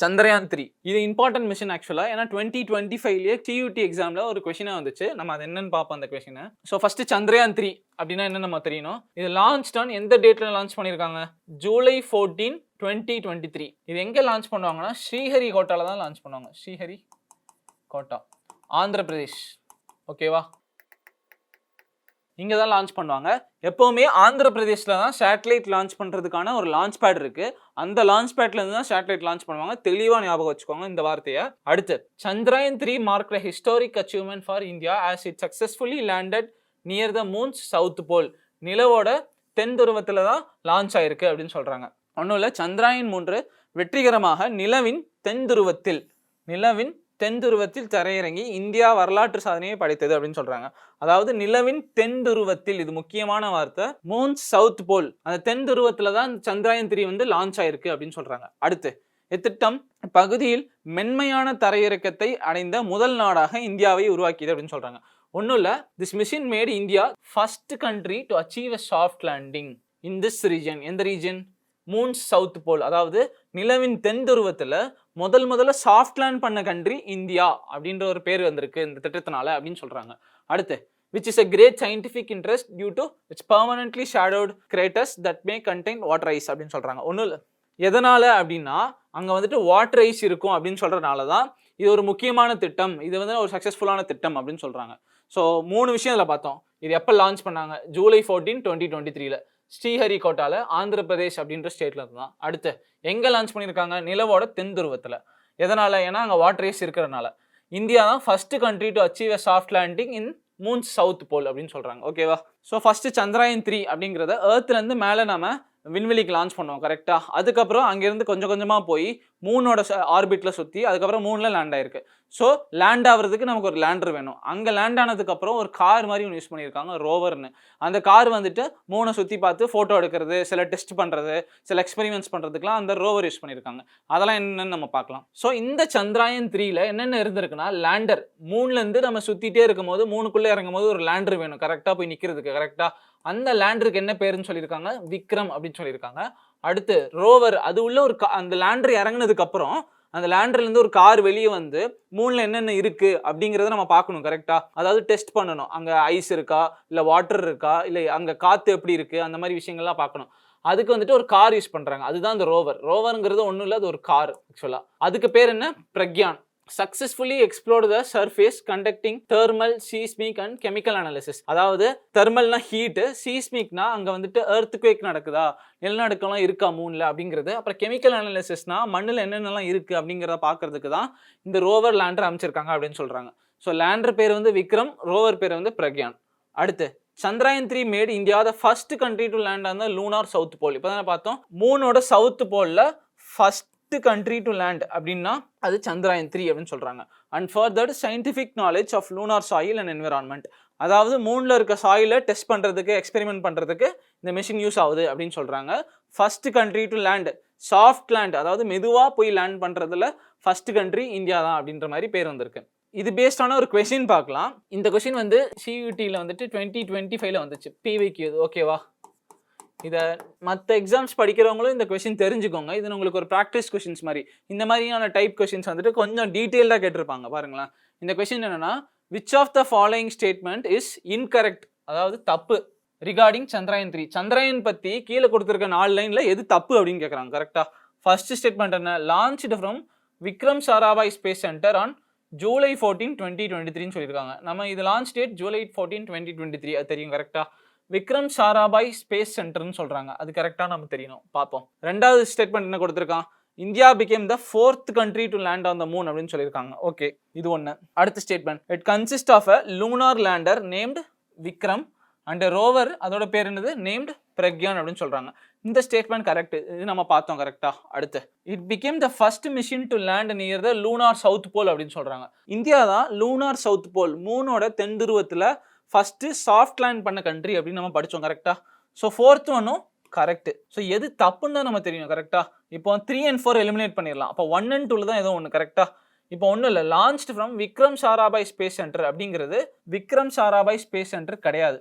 சந்திரயான் 3. இது இம்பார்ட்டன்ட் மிஷின் ஆக்சுவலாக. ஏன்னா 2025 TUT எக்ஸாமில் ஒரு கொஷினாக வந்துச்சு. நம்ம அது என்னன்னு பார்ப்போம் அந்த கொஷினை. ஸோ ஃபர்ஸ்ட் சந்திரயான் 3 அப்படின்னா என்ன நம்ம தெரியணும். இது லான்ச் ஆன் எந்த டேட்டில் லான்ச் பண்ணியிருக்காங்க? July 14, 2023. இது எங்கே லான்ச் பண்ணுவாங்கன்னா ஸ்ரீஹரிகோட்டாவில் தான் லான்ச் பண்ணுவாங்க. ஸ்ரீஹரிகோட்டா, ஆந்திர பிரதேஷ். ஓகேவா? இங்கே தான் லான்ச் பண்ணுவாங்க. எப்போவுமே ஆந்திர பிரதேஷில் தான் சேட்டலைட் லான்ச் பண்ணுறதுக்கான ஒரு லான்ச் பேட் இருக்குது. அந்த லான்ச் பேட்லேருந்து தான் சேட்டலைட் லான்ச் பண்ணுவாங்க. தெளிவாக ஞாபகம் வச்சுக்கோங்க இந்த வார்த்தையை. அடுத்து Chandrayaan 3 marked historic achievement for India as it successfully landed near the moon's south pole. நிலவோட தென் துருவத்தில் தான் லான்ச் ஆயிருக்கு அப்படின்னு சொல்கிறாங்க. ஒன்றும் இல்லை, சந்திரயான் 3 வெற்றிகரமாக நிலவின் தென் துருவத்தில் தரையிறங்கி இந்தியா வரலாற்று சாதனையை படைத்தது அப்படின்னு சொல்றாங்க. அதாவது நிலவின் தென் துருவத்தில், இது முக்கியமான வார்த்தை, மூன்ஸ் சவுத் போல், அந்த தென் துருவத்துல தான் சந்திரயான் 3 வந்து லான்ச் ஆயிருக்கு அப்படின்னு சொல்றாங்க. அடுத்து இத்திட்டம் பகுதியில் மென்மையான தரையிறக்கத்தை அடைந்த முதல் நாடாக இந்தியாவை உருவாக்கியது அப்படின்னு சொல்றாங்க. ஒன்றும் இல்லை, this machine mat India first country to achieve a soft landing in this region. எந்த ரீஜன்? மூன்ஸ் சவுத் போல், அதாவது நிலவின் தென் துருவத்தில் முதல்ல சாஃப்ட் லேண்ட் பண்ண கண்ட்ரி இந்தியா அப்படின்ற ஒரு பேர் வந்திருக்கு இந்த திட்டத்தினால அப்படின்னு சொல்றாங்க. அடுத்து which is a great scientific interest due to its permanently shadowed craters that may contain water ice அப்படின்னு சொல்றாங்க. ஒன்றும் இல்லை, எதனால அப்படின்னா அங்கே வந்துட்டு வாட்டர் ஐஸ் இருக்கும் அப்படின்னு சொல்றதுனால தான் இது ஒரு முக்கியமான திட்டம், இது வந்து ஒரு சக்ஸஸ்ஃபுல்லான திட்டம் அப்படின்னு சொல்றாங்க. ஸோ 3 விஷயம் இதில் பார்த்தோம். இது எப்போ லான்ச் பண்ணாங்க? July 14, 2023 ஸ்ரீஹரிகோட்டாவில், ஆந்திர பிரதேஷ் அப்படின்ற ஸ்டேட்ல இருந்தான். அடுத்து எங்கே லான்ச் பண்ணியிருக்காங்க? நிலவோட தென் துருவத்தில். எதனால? ஏன்னா அங்கே வாட்டர் ஐஸ் இருக்கிறதுனால. இந்தியா தான் first country to achieve a soft landing in moon's south pole அப்படின்னு சொல்கிறாங்க. ஓகேவா? ஸோ ஃபர்ஸ்ட் சந்திரயான் 3 அப்படிங்கிறத ஏர்த்லேருந்து மேலே நம்ம விண்வெளிக்கு லான்ச் பண்ணுவோம் கரெக்டாக. அதுக்கப்புறம் அங்கேருந்து கொஞ்சம் கொஞ்சமாக போய் மூனோட ஆர்பிட்டில் சுற்றி அதுக்கப்புறம் மூணில் லேண்ட் ஆயிருக்கு. ஸோ லேண்ட் ஆகிறதுக்கு நமக்கு ஒரு லேண்டர் வேணும். அங்கே லேண்ட் ஆனதுக்கப்புறம் ஒரு கார் மாதிரி ஒன்று யூஸ் பண்ணியிருக்காங்க, ரோவர்னு. அந்த கார் வந்துட்டு மூணை சுற்றி பார்த்து ஃபோட்டோ எடுக்கிறது, சில டெஸ்ட் பண்ணுறது, சில எக்ஸ்பெரிமெண்ட்ஸ் பண்ணுறதுக்குலாம் அந்த ரோவர் யூஸ் பண்ணியிருக்காங்க. அதெல்லாம் என்னென்னு நம்ம பார்க்கலாம். ஸோ இந்த சந்திரயான் 3ல என்னென்ன இருந்திருக்குன்னா, லேண்டர் மூணுலேருந்து நம்ம சுற்றிட்டே இருக்கும் போது மூணுக்குள்ளே இறங்கும் போது ஒரு லேண்டர் வேணும் கரெக்டாக போய் நிற்கிறதுக்கு. கரெக்டாக அந்த லேண்டருக்கு என்ன பேருன்னு சொல்லியிருக்காங்க? விக்ரம் அப்படின்னு சொல்லியிருக்காங்க. அடுத்து ரோவர், அது உள்ள ஒரு அந்த லேண்டர் இறங்கினதுக்கு அப்புறம் அந்த லேண்டர்லேருந்து ஒரு கார் வெளியே வந்து மூணில் என்னென்ன இருக்கு அப்படிங்கிறத நம்ம பார்க்கணும் கரெக்டா. அதாவது டெஸ்ட் பண்ணணும், அங்கே ஐஸ் இருக்கா, இல்லை வாட்டர் இருக்கா, இல்லை அங்கே காற்று எப்படி இருக்கு, அந்த மாதிரி விஷயங்கள்லாம் பார்க்கணும். அதுக்கு வந்துட்டு ஒரு கார் யூஸ் பண்ணுறாங்க, அதுதான் அந்த ரோவர். ரோவருங்கிறது ஒன்றும் இல்லை, அது ஒரு கார் ஆக்சுவலாக. அதுக்கு பேர் என்ன? Pragyan. successfully explored the surface conducting thermal, seismic and chemical analysis. அதாவது தெர்மல்னா ஹீட், சீஸ்மிக்னா அங்கே வந்துட்டு earthquake நடக்குதா, நிலநடுக்கம்லாம் இருக்கா மூணில் அப்படிங்கிறது, அப்புறம் கெமிக்கல் அனாலிசிஸ்னா மண்ணில் என்னென்னலாம் இருக்குது அப்படிங்கிறத பார்க்கறதுக்கு தான் இந்த ரோவர் லேண்டர் அமைச்சிருக்காங்க அப்படின்னு சொல்கிறாங்க. ஸோ லேண்டர் பேர் வந்து விக்ரம், ரோவர் பேர் வந்து பிரக்யான். அடுத்து Chandrayaan 3 made India the first country to land on the lunar south pole. இப்போ தானே பார்த்தோம், மூனோட சவுத் போலில் ஃபர்ஸ்ட் கண்ட்ரி டு லேண்ட் அப்படின்னா அது சந்திராயன் 3 அப்படின்னு சொல்றாங்க. And further scientific knowledge of lunar soil and environment, அதாவது மூணில் இருக்க சாயிலை டெஸ்ட் பண்ணுறதுக்கு, எக்ஸ்பெரிமெண்ட் பண்ணுறதுக்கு இந்த மிஷின் யூஸ் ஆகுது அப்படின்னு சொல்கிறாங்க. First country to land, soft land, அதாவது மெதுவாக போய் லேண்ட் பண்ணுறதுல ஃபர்ஸ்ட் கண்ட்ரி இந்தியா தான் அப்படின்ற மாதிரி பேர் வந்திருக்கு. இது பேஸ்டான ஒரு கொஸ்டின் பார்க்கலாம். இந்த கொஸ்டின் வந்து சியூடியில் வந்துட்டு 2025 வந்துச்சு, பிவைக்கு. ஓகேவா, இதை மற்ற எக்ஸாம்ஸ் படிக்கிறவங்களும் இந்த கொஸ்டின் தெரிஞ்சுக்கோங்க. இது உங்களுக்கு ஒரு ப்ராக்டிஸ் கொஸ்டின்ஸ் மாதிரி. இந்த மாதிரியான டைப் கொஸ்டின்ஸ் வந்துட்டு கொஞ்சம் டீட்டெயில்டாக கேட்டிருப்பாங்க பாருங்களேன். இந்த கொஸ்டின் என்னன்னா, which of the following statement is incorrect, அதாவது தப்பு, ரிகார்டிங் சந்திராயன் 3. சந்திராயன் பற்றி கீழே கொடுத்துருக்க 4 லைனில் எது தப்பு அப்படின்னு கேட்குறாங்க. கரெக்டாக ஃபர்ஸ்ட் ஸ்டேட்மெண்ட் என்ன, launched from Vikram Sarabhai space centre on July 14, 2023 சொல்லியிருக்காங்க. நம்ம இது லான்ச் டேட் ஜூலை 14, 2023, அது தெரியும் கரெக்டாக. விக்ரம் சாராபாய் ஸ்பேஸ் சென்டர்னு சொல்கிறாங்க, அது கரெக்டாக நம்ம தெரியணும், பார்ப்போம். ரெண்டாவது ஸ்டேட்மெண்ட் என்ன கொடுத்துருக்கான், India became the 4th country to land on the moon அப்படின்னு சொல்லியிருக்காங்க. ஓகே, இது ஒன்று. அடுத்த statement, it consist of a lunar lander named Vikram and rover, அதோட பேர் என்னது, நேம்டு பிரக்யான் அப்படின்னு சொல்கிறாங்க. இந்த ஸ்டேட்மெண்ட் கரெக்ட், இது நம்ம பார்த்தோம் கரெக்டாக. அடுத்து, it became the first mission to land near the lunar south pole அப்படின்னு சொல்கிறாங்க. இந்தியா தான் லூனார் சவுத் போல், மூனோட தென் துருவத்தில் ஃபஸ்ட்டு சாஃப்ட் லேண்ட் பண்ண கண்ட்ரி அப்படின்னு நம்ம படித்தோம் கரெக்டாக. ஸோ 4th ஒன்றும் கரெக்டு. ஸோ எது தப்புன்னு தான் நம்ம தெரியும் கரெக்டாக. இப்போ 3 and 4 எலிமினேட் பண்ணிடலாம். அப்போ 1 and 2 தான் ஏதோ ஒன்று கரெக்டாக. இப்போ ஒன்றும் இல்லை, launched from Vikram Sarabhai space centre அப்படிங்கிறது விக்ரம் சாராபாய் ஸ்பேஸ் சென்டர் கிடையாது.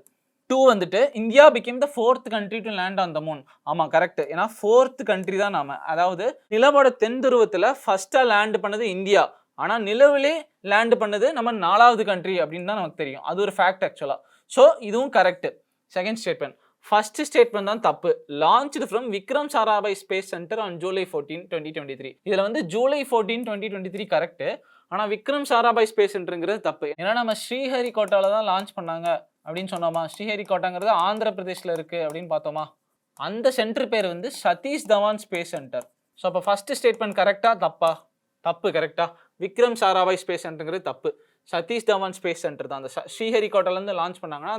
2 வந்துட்டு India became the 4th country to land on the moon. ஆமாம் கரெக்ட், ஏன்னா 4th country தான் நாம, அதாவது நிலவோட தென் துருவத்தில் ஃபர்ஸ்ட்டாக லேண்ட் பண்ணது இந்தியா, ஆனால் நிலவிலே லேண்ட் பண்ணது நம்ம 4வது கண்ட்ரி அப்படின்னு தான் நமக்கு தெரியும். அது ஒரு ஃபேக்ட் ஆக்சுவலாக. ஸோ இதுவும் correct. Second statement, first statement தான் தப்பு, launched from Vikram Sarabhai space centre on July 14, 2023. இதில் வந்து ஜூலை 14, 2023 கரெக்டு, ஆனால் விக்ரம் சாராபாய் ஸ்பேஸ் சென்டருங்கிறது தப்பு. ஏன்னா நம்ம ஸ்ரீஹரிகோட்டாவில் தான் லான்ச் பண்ணாங்க அப்படின்னு சொன்னோமா. ஸ்ரீஹரிகோட்டாங்கிறது ஆந்திர பிரதேஷில் இருக்குது அப்படின்னு பார்த்தோமா. அந்த சென்டர் பேர் வந்து Satish Dhawan space Centre. So அப்போ ஃபர்ஸ்ட் ஸ்டேட்மெண்ட் கரெக்டாக தப்பா? தப்பு கரெக்டாக. விக்ரம் சாராபாய் ஸ்பேஸ் சென்டருங்கிறது தப்பு, சதீஷ் தவான் ஸ்பேஸ் சென்டர் தான். அந்த ஸ்ரீஹரிகோட்டாலேருந்து லான்ச் பண்ணாங்கன்னா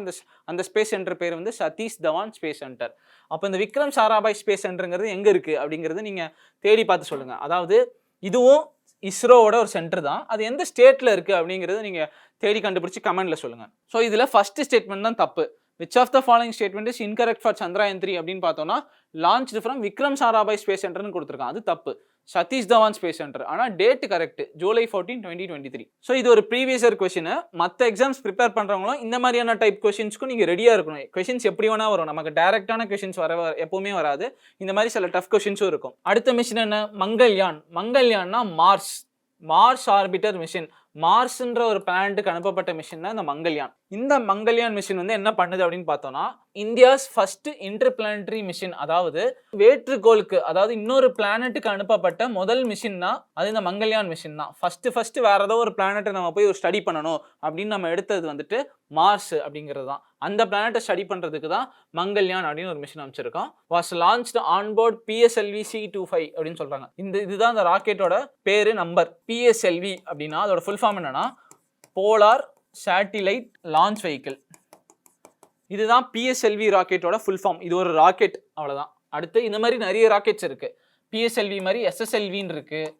அந்த ஸ்பேஸ் சென்டர் பேர் வந்து சதீஷ் தவான் ஸ்பேஸ் சென்டர். அப்போ இந்த விக்ரம் சாராபாய் ஸ்பேஸ் சென்டருங்கிறது எங்கே இருக்குது அப்படிங்கிறது நீங்கள் தேடி பார்த்து சொல்லுங்கள். அதாவது இதுவும் இஸ்ரோவோட ஒரு சென்டர் தான், அது எந்த ஸ்டேட்டில் இருக்குது அப்படிங்கிறது நீங்கள் தேடி கண்டுபிடிச்சி கமெண்ட்டில் சொல்லுங்கள். ஸோ இதில் ஃபஸ்ட்டு ஸ்டேட்மெண்ட் தான் தப்பு. Which of the following statement is incorrect for Chandrayaan 3 அப்படின்னு பார்த்தோம்னா, launched from Vikram Sarabhai space சென்டர்னு கொடுத்துருக்கான், அது தப்பு. சதீஷ் தவான் ஸ்பேஸ் சென்டர், ஆனால் டேட் கரெக்ட், ஜூலை 14, 2023. ஸோ இது ஒரு ப்ரீவியஸ் இயர் கொஸ்டின். மற்ற எக்ஸாம்ஸ் ப்ரிப்பேர் பண்ணுறவங்களும் இந்த மாதிரியான டைப் கொஸ்டின்ஸ்க்கும் நீங்கள் ரெடியாக இருக்கணும். கொஸ்டின்ஸ் எப்படி வேணா வரும், நமக்கு டேரக்டான கொஸ்டின்ஸ் எப்பவுமே வராது. இந்த மாதிரி சில டஃப் கொஸ்டின்ஸும் இருக்கும். அடுத்த மிஷின் என்ன, மங்கள்யான். மங்கள்யான்னா மார்ஸ் ஆர்பிட்டர் மிஷின். மார்ஸ்ன்ற ஒரு பிளானட்டுக்கு அனுப்பப்பட்ட மிஷின் தான் இந்த மங்கள்யான். இந்த மங்கள்யான் மிஷின் வந்து என்ன பண்ணுது அப்படின்னு பார்த்தோம்னா, இந்தியாஸ் ஃபர்ஸ்ட் இன்டர்பிளானட்டரி மிஷின், அதாவது வேற்றுக்கோளுக்கு, அதாவது இன்னொரு பிளானட்டுக்கு அனுப்பப்பட்ட முதல் மிஷின் தான் அது இந்த மங்கள்யான் மிஷின் தான். ஃபர்ஸ்ட் வேற ஏதோ ஒரு பிளானட்டை நம்ம போய் ஒரு ஸ்டடி பண்ணணும் அப்படின்னு நம்ம எடுத்தது வந்துட்டு மார்ஸ் அப்படிங்கிறது தான். அந்த பிளானட்டை ஸ்டடி பண்ணுறதுக்கு தான் மங்கள்யான் அப்படின்னு ஒரு மிஷின் அமைச்சிருக்கோம். Was launched onboard PSLV C25 அப்படின்னு சொல்கிறாங்க. இதுதான் அந்த ராக்கெட்டோட பேரு, நம்பர். PSLV அப்படின்னா அதோட ஃபுல் ஃபார்ம் என்னன்னா, போலார் சேட்டிலைட் லான்ச் வெஹிக்கிள். இதுதான் PSLV ராக்கெட்டோட ஃபுல் ஃபார்ம். இது ஒரு ராக்கெட், அவ்வளோதான். அடுத்து இந்த மாதிரி நிறைய ராக்கெட்ஸ் இருக்குது. PSLV மாதிரி SSLVன்னு இருக்குது,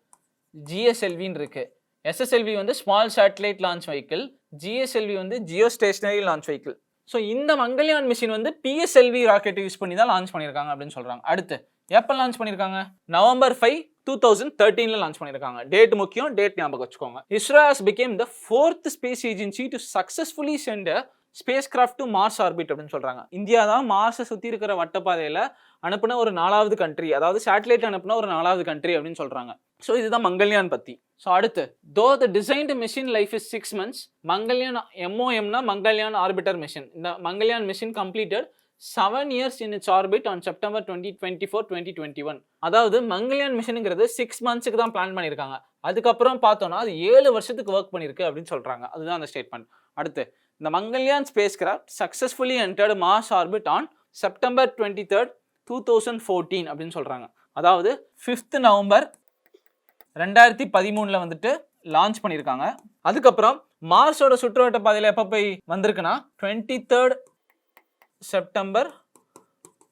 GSLVன்னு இருக்குது. SSLV வந்து small satellite launch vehicle, GSLV வந்து geostationary launch vehicle. So இந்த மங்கள்யான் மிஷின் வந்து PSLV ராக்கெட் யூஸ் பண்ணி தான் லான்ச் பண்ணியிருக்காங்க அப்படின்னு சொல்கிறாங்க. அடுத்து எப்போ லான்ச் பண்ணியிருக்காங்க, November 5, 2013 லான்ச் பண்ணியிருக்காங்க. டேட் முக்கியம், டேட் ஞாபகம் வச்சுக்கோங்க. ISRO has became the 4th space agency to successfully send a spacecraft to Mars orbit அப்படின்னு சொல்றாங்க. இந்தியா தான் மார்ஸை சுற்றி இருக்கிற வட்டப்பாதையில் அனுப்புன ஒரு 4வது கண்ட்ரி, அதாவது சேட்டலைட் அனுப்புன ஒரு 4வது கண்ட்ரி அப்படின்னு சொல்றாங்க. ஸோ இதுதான் மங்கள்யான் பற்றி. ஸோ அடுத்து, though the designed mission life is 6 months, Mangalyaan MOMனா மங்கள்யான் ஆர்பிட்டர் மிஷின். இந்த Mangalyaan mission completed 7 years in its orbit on September 2024, 2021. அதாவது மங்கள்யான் மிஷனுங்கிறது 6 monthsக்கு தான் பிளான் பண்ணியிருக்காங்க. அதுக்கப்புறம் பார்த்தோம்னா அது 7 வருஷத்துக்கு ஒர்க் பண்ணியிருக்கு அப்படின்னு சொல்கிறாங்க. அதுதான் அந்த ஸ்டேட்மெண்ட். அடுத்து இந்த Mangalyaan spacecraft successfully entered Mars orbit on September 23, 2014 அப்படின்னு சொல்கிறாங்க. அதாவது 5 நவம்பர் 2013 வந்துட்டு லான்ச் பண்ணியிருக்காங்க. அதுக்கப்புறம் மார்ஸோட சுற்றுவட்ட பாதையில் எப்போ போய் வந்திருக்குன்னா 23 செப்டம்பர்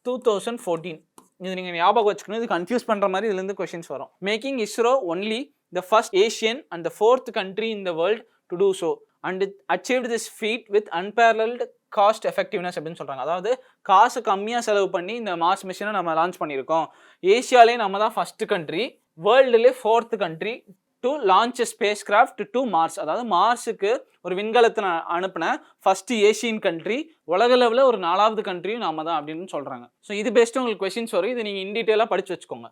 2014. இது நீங்கள் ஞாபகம் வச்சுக்கணும். இது கன்ஃபியூஸ் பண்ணுற மாதிரி இதுலேருந்து கொஷின்ஸ் வரும். Making ISRO only the first Asian and the 4th country in the world to do so and it achieved this feat with unparalleled cost effectiveness அப்படின்னு சொல்கிறாங்க. அதாவது காசு கம்மியாக செலவு பண்ணி இந்த மார்ஸ் மிஷினை நம்ம லான்ச் பண்ணியிருக்கோம். ஏஷியாலே நம்ம தான் ஃபர்ஸ்ட் கண்ட்ரி, வேர்ல்டுலே 4th country to launch spacecraft to Mars. அதாவது மார்ஸுக்கு ஒரு விண்கலத்தை அனுப்பின ஃபர்ஸ்ட் ஏஷியன் கண்ட்ரி, உலக லெவலில் ஒரு 4வது கண்ட்ரியும் நாம தான் அப்படின்னு சொல்கிறாங்க. ஸோ இது பெஸ்ட்டு உங்களுக்கு கொஸ்டின்ஸ் வரும். இது நீங்கள் இன்டீட்டெயிலாக படித்து வச்சுக்கோங்க.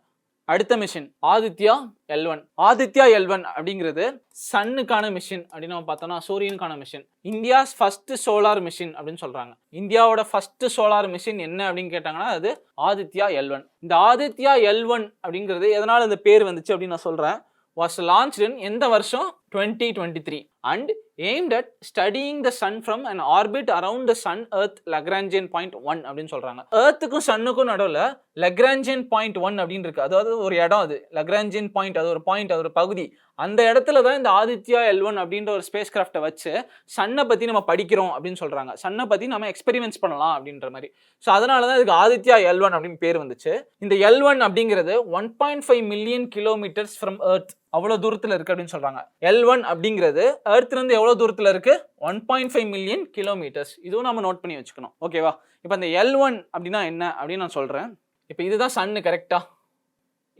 அடுத்த machine Aditya L1. Aditya L1 அப்படிங்கிறது சன்னுக்கான மிஷின் அப்படின்னு நம்ம பார்த்தோம்னா சூரியனுக்கான mission. India's first solar mission அப்படின்னு சொல்றாங்க. இந்தியாவோட ஃபர்ஸ்ட் சோலார் மிஷின் என்ன அப்படின்னு கேட்டாங்கன்னா அது ஆதித்யா L1. இந்த ஆதித்யா L1 அப்படிங்கிறது எதனால இந்த பேர் வந்துச்சு அப்படின்னு நான் சொல்றேன். was launched in எந்த வருஷம் 2023 and aimed at studying the sun from an orbit around the sun earth Lagrangian point 1 அப்படின்னு சொல்றாங்க. எர்த்துக்கும் சன்னுக்கும் நடுவில் Lagrangian point 1 அப்படின்னு இருக்கு. அதாவது ஒரு இடம், அது Lagrangian point, அது ஒரு பாயிண்ட், அது ஒரு பகுதி. அந்த இடத்துல தான் இந்த ஆதித்யா L1 அப்படின்ற ஒரு ஸ்பேஸ் கிராஃப்டை வச்சு சன்னை பற்றி நம்ம படிக்கிறோம் அப்படின்னு சொல்கிறாங்க. சன்னை பற்றி நம்ம எக்ஸ்பெரிமெண்ட்ஸ் பண்ணலாம் அப்படின்ற மாதிரி. ஸோ அதனால தான் இதுக்கு ஆதித்யா L1 அப்படின்னு பேர் வந்துச்சு. இந்த L1 அப்படிங்கிறது 1.5 மில்லியன் கிலோமீட்டர்ஸ் ஃப்ரம் எர்த், அவ்வளோ தூரத்தில் இருக்குது அப்படின்னு சொல்கிறாங்க. L1 அப்படிங்கிறது எர்த்லேருந்து எவ்வளோ தூரத்தில் இருக்குது? 1.5 மில்லியன் கிலோமீட்டர்ஸ். இதுவும் நம்ம நோட் பண்ணி வச்சுக்கணும். ஓகேவா? இப்போ இந்த L1 அப்படின்னா என்ன அப்படின்னு நான் சொல்கிறேன். இப்போ இதுதான் சன்னு, கரெக்டா?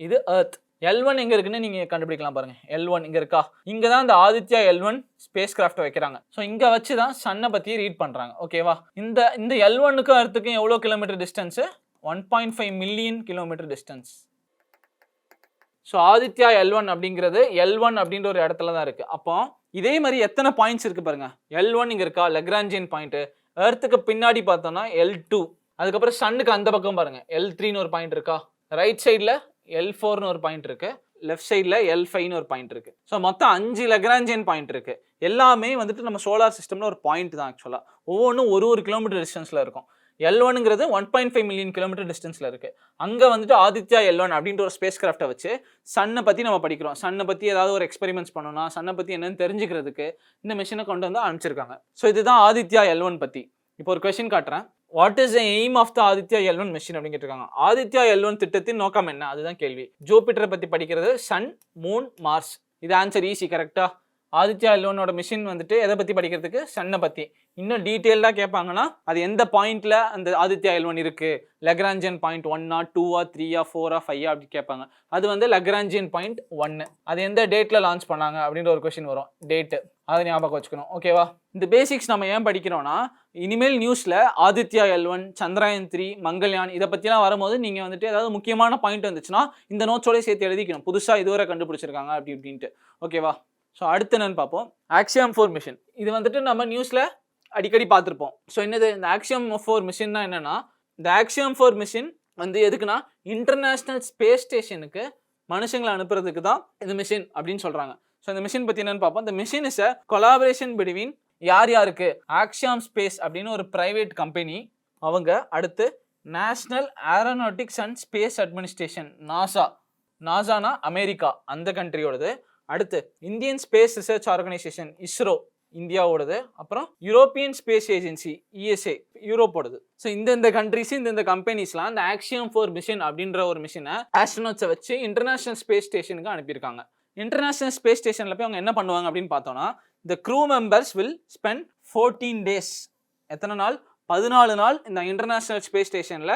இது எர்த். L1 எங்கே இருக்குன்னு நீங்கள் கண்டுபிடிக்கலாம் பாருங்கள். L1 இங்கே இருக்கா? இங்கே தான் இந்த ஆதித்யா L1 ஸ்பேஸ் கிராஃப்டை வைக்கிறாங்க. ஸோ இங்கே வச்சு தான் சன்னை பற்றி ரீட் பண்ணுறாங்க. ஓகேவா? இந்த L1க்கும் எர்த்துக்கும் எவ்வளோ kilometre distance? 1.5 million kilometre distance. So Aditya L1 அப்படிங்கிறது L1 அப்படின்ற ஒரு இடத்துல தான் இருக்குது. அப்போ இதே மாதிரி எத்தனை பாயிண்ட்ஸ் இருக்குது பாருங்கள். L1 இங்கே இருக்கா? Lagrangian point. எர்த்துக்கு பின்னாடி பார்த்தோம்னா L2. அதுக்கப்புறம் சன்னுக்கு அந்த பக்கம் பாருங்கள் L3ன்னு ஒரு பாயிண்ட் இருக்கா? ரைட் சைடில் L4ன்னு ஒரு பாயிண்ட் இருக்கு, லெஃப்ட் சைடில் L5ன்னு ஒரு பாயிண்ட் இருக்கு. ஸோ மொத்தம் 5 லெக்ராஞ்சியன் பாயிண்ட் இருக்கு. எல்லாமே வந்துட்டு நம்ம சோலார் சிஸ்டம்ல ஒரு பாயிண்ட் தான். ஆக்சுவலாக ஒவ்வொன்றும் ஒரு கிலோமீட்டர் டிஸ்டன்ஸ்ல இருக்கும். L1ங்கிறது 1.5 மில்லியன் கிலோமீட்டர் டிஸ்டன்ஸ்ல இருக்கு. அங்கே வந்துட்டு ஆதித்யா L1 அப்படின்ற ஒரு ஸ்பேஸ் கிராஃப்டை வச்சு சன்னை பற்றி நம்ம படிக்கிறோம். சன்னை பற்றி ஏதாவது ஒரு எக்ஸ்பெரிமெண்ட்ஸ் பண்ணணும்னா சன்னை பற்றி என்னன்னு தெரிஞ்சுக்கிறதுக்கு இந்த மிஷினை கொண்டு வந்து அனுப்பிச்சிருக்காங்க. ஸோ இதுதான் ஆதித்யா L1 பற்றி. இப்போ ஒரு கொஸ்டின் காட்டுறேன். What is the aim of the Aditya L1 mission அப்படின்னு கேட்டிருக்காங்க. ஆதித்யா L1 திட்டத்தின் நோக்கம் என்ன? அதுதான் கேள்வி. ஜூபிட்டரை பற்றி படிக்கிறது, சன், மூன், மார்ஸ். இது ஆன்சர் ஈஸி, கரெக்டா? ஆதித்யா L1ஓட மிஷின் வந்துட்டு எதை பற்றி படிக்கிறதுக்கு? சன்னை பற்றி. இன்னும் டீட்டெயில்டாக கேட்பாங்கன்னா அது எந்த பாயிண்ட்ல அந்த ஆதித்யா L1 இருக்கு, லெக்ராஞ்சியன் பாயிண்ட் 1ஆ 2ஆ 3ஆ 4ஆ 5ஆ அப்படி கேட்பாங்க. அது வந்து லெக்ராஞ்சியன் பாயிண்ட் 1. அது எந்த டேட்ல லான்ச் பண்ணாங்க அப்படின்ற ஒரு கொஸ்டின் வரும். டேட்டு அதை ஞாபகம் வச்சுக்கணும். ஓகேவா? இந்த பேசிக்ஸ் நம்ம ஏன் படிக்கிறோம்னா இனிமேல் நியூஸில் ஆதித்யா L1, சந்திராயன் 3, மங்கள்யான் இதை பற்றிலாம் வரும்போது நீங்கள் வந்துட்டு ஏதாவது முக்கியமான பாயிண்ட் வந்துச்சுன்னா இந்த நோட்ஸோடய சேர்த்து எழுதிக்கணும். புதுசாக இதுவரை கண்டுபிடிச்சிருக்காங்க அப்படி இப்படின்ட்டு. ஓகேவா? ஸோ அடுத்து என்னன்னு பார்ப்போம். Axiom 4 machine. இது வந்துட்டு நம்ம நியூஸில் அடிக்கடி பார்த்துருப்போம். ஸோ என்னது இந்த ஆக்சியம் 4 மிஷின்னா என்னன்னா, இந்த ஆக்சியம் 4 மிஷின் வந்து எதுக்குன்னா இன்டர்நேஷ்னல் ஸ்பேஸ் ஸ்டேஷனுக்கு மனுஷங்களை அனுப்புறதுக்கு தான் இந்த மிஷின் அப்படின்னு சொல்கிறாங்க. ஸோ இந்த மிஷின் பற்றி என்னன்னு பார்ப்போம். இந்த mission is a collaboration between யாருக்கு? ஆக்சியம் ஸ்பேஸ் அப்படின்னு ஒரு பிரைவேட் கம்பெனி, அவங்க, அடுத்து National Aeronautics and Space Administration, நாசானா அமெரிக்கா அந்த கண்ட்ரியோடது, அடுத்து Indian space research Organisation ISRO இந்தியாவோடது, அப்புறம் யூரோப்பியன் ஸ்பேஸ் ஏஜென்சி ESA யூரோப்போடது. ஸோ இந்த கண்ட்ரிஸ் இந்த கம்பெனிஸ்லாம் இந்த ஆக்சியம் 4 மிஷின் அப்படின்ற ஒரு மிஷினை ஆஸ்ட்ரோநாட்ஸை வச்சு இன்டர்நேஷனல் ஸ்பேஸ் ஸ்டேஷனுக்கு அனுப்பியிருக்காங்க. இன்டர்நேஷனல் ஸ்பேஸ் ஸ்டேஷனில் போய் அவங்க என்ன பண்ணுவாங்க அப்படின்னு பார்த்தோன்னா, the crew members will spend 14 days. எத்தனை நாள்? 14 நாள் இந்த இன்டர்நேஷனல் ஸ்பேஸ் ஸ்டேஷனில்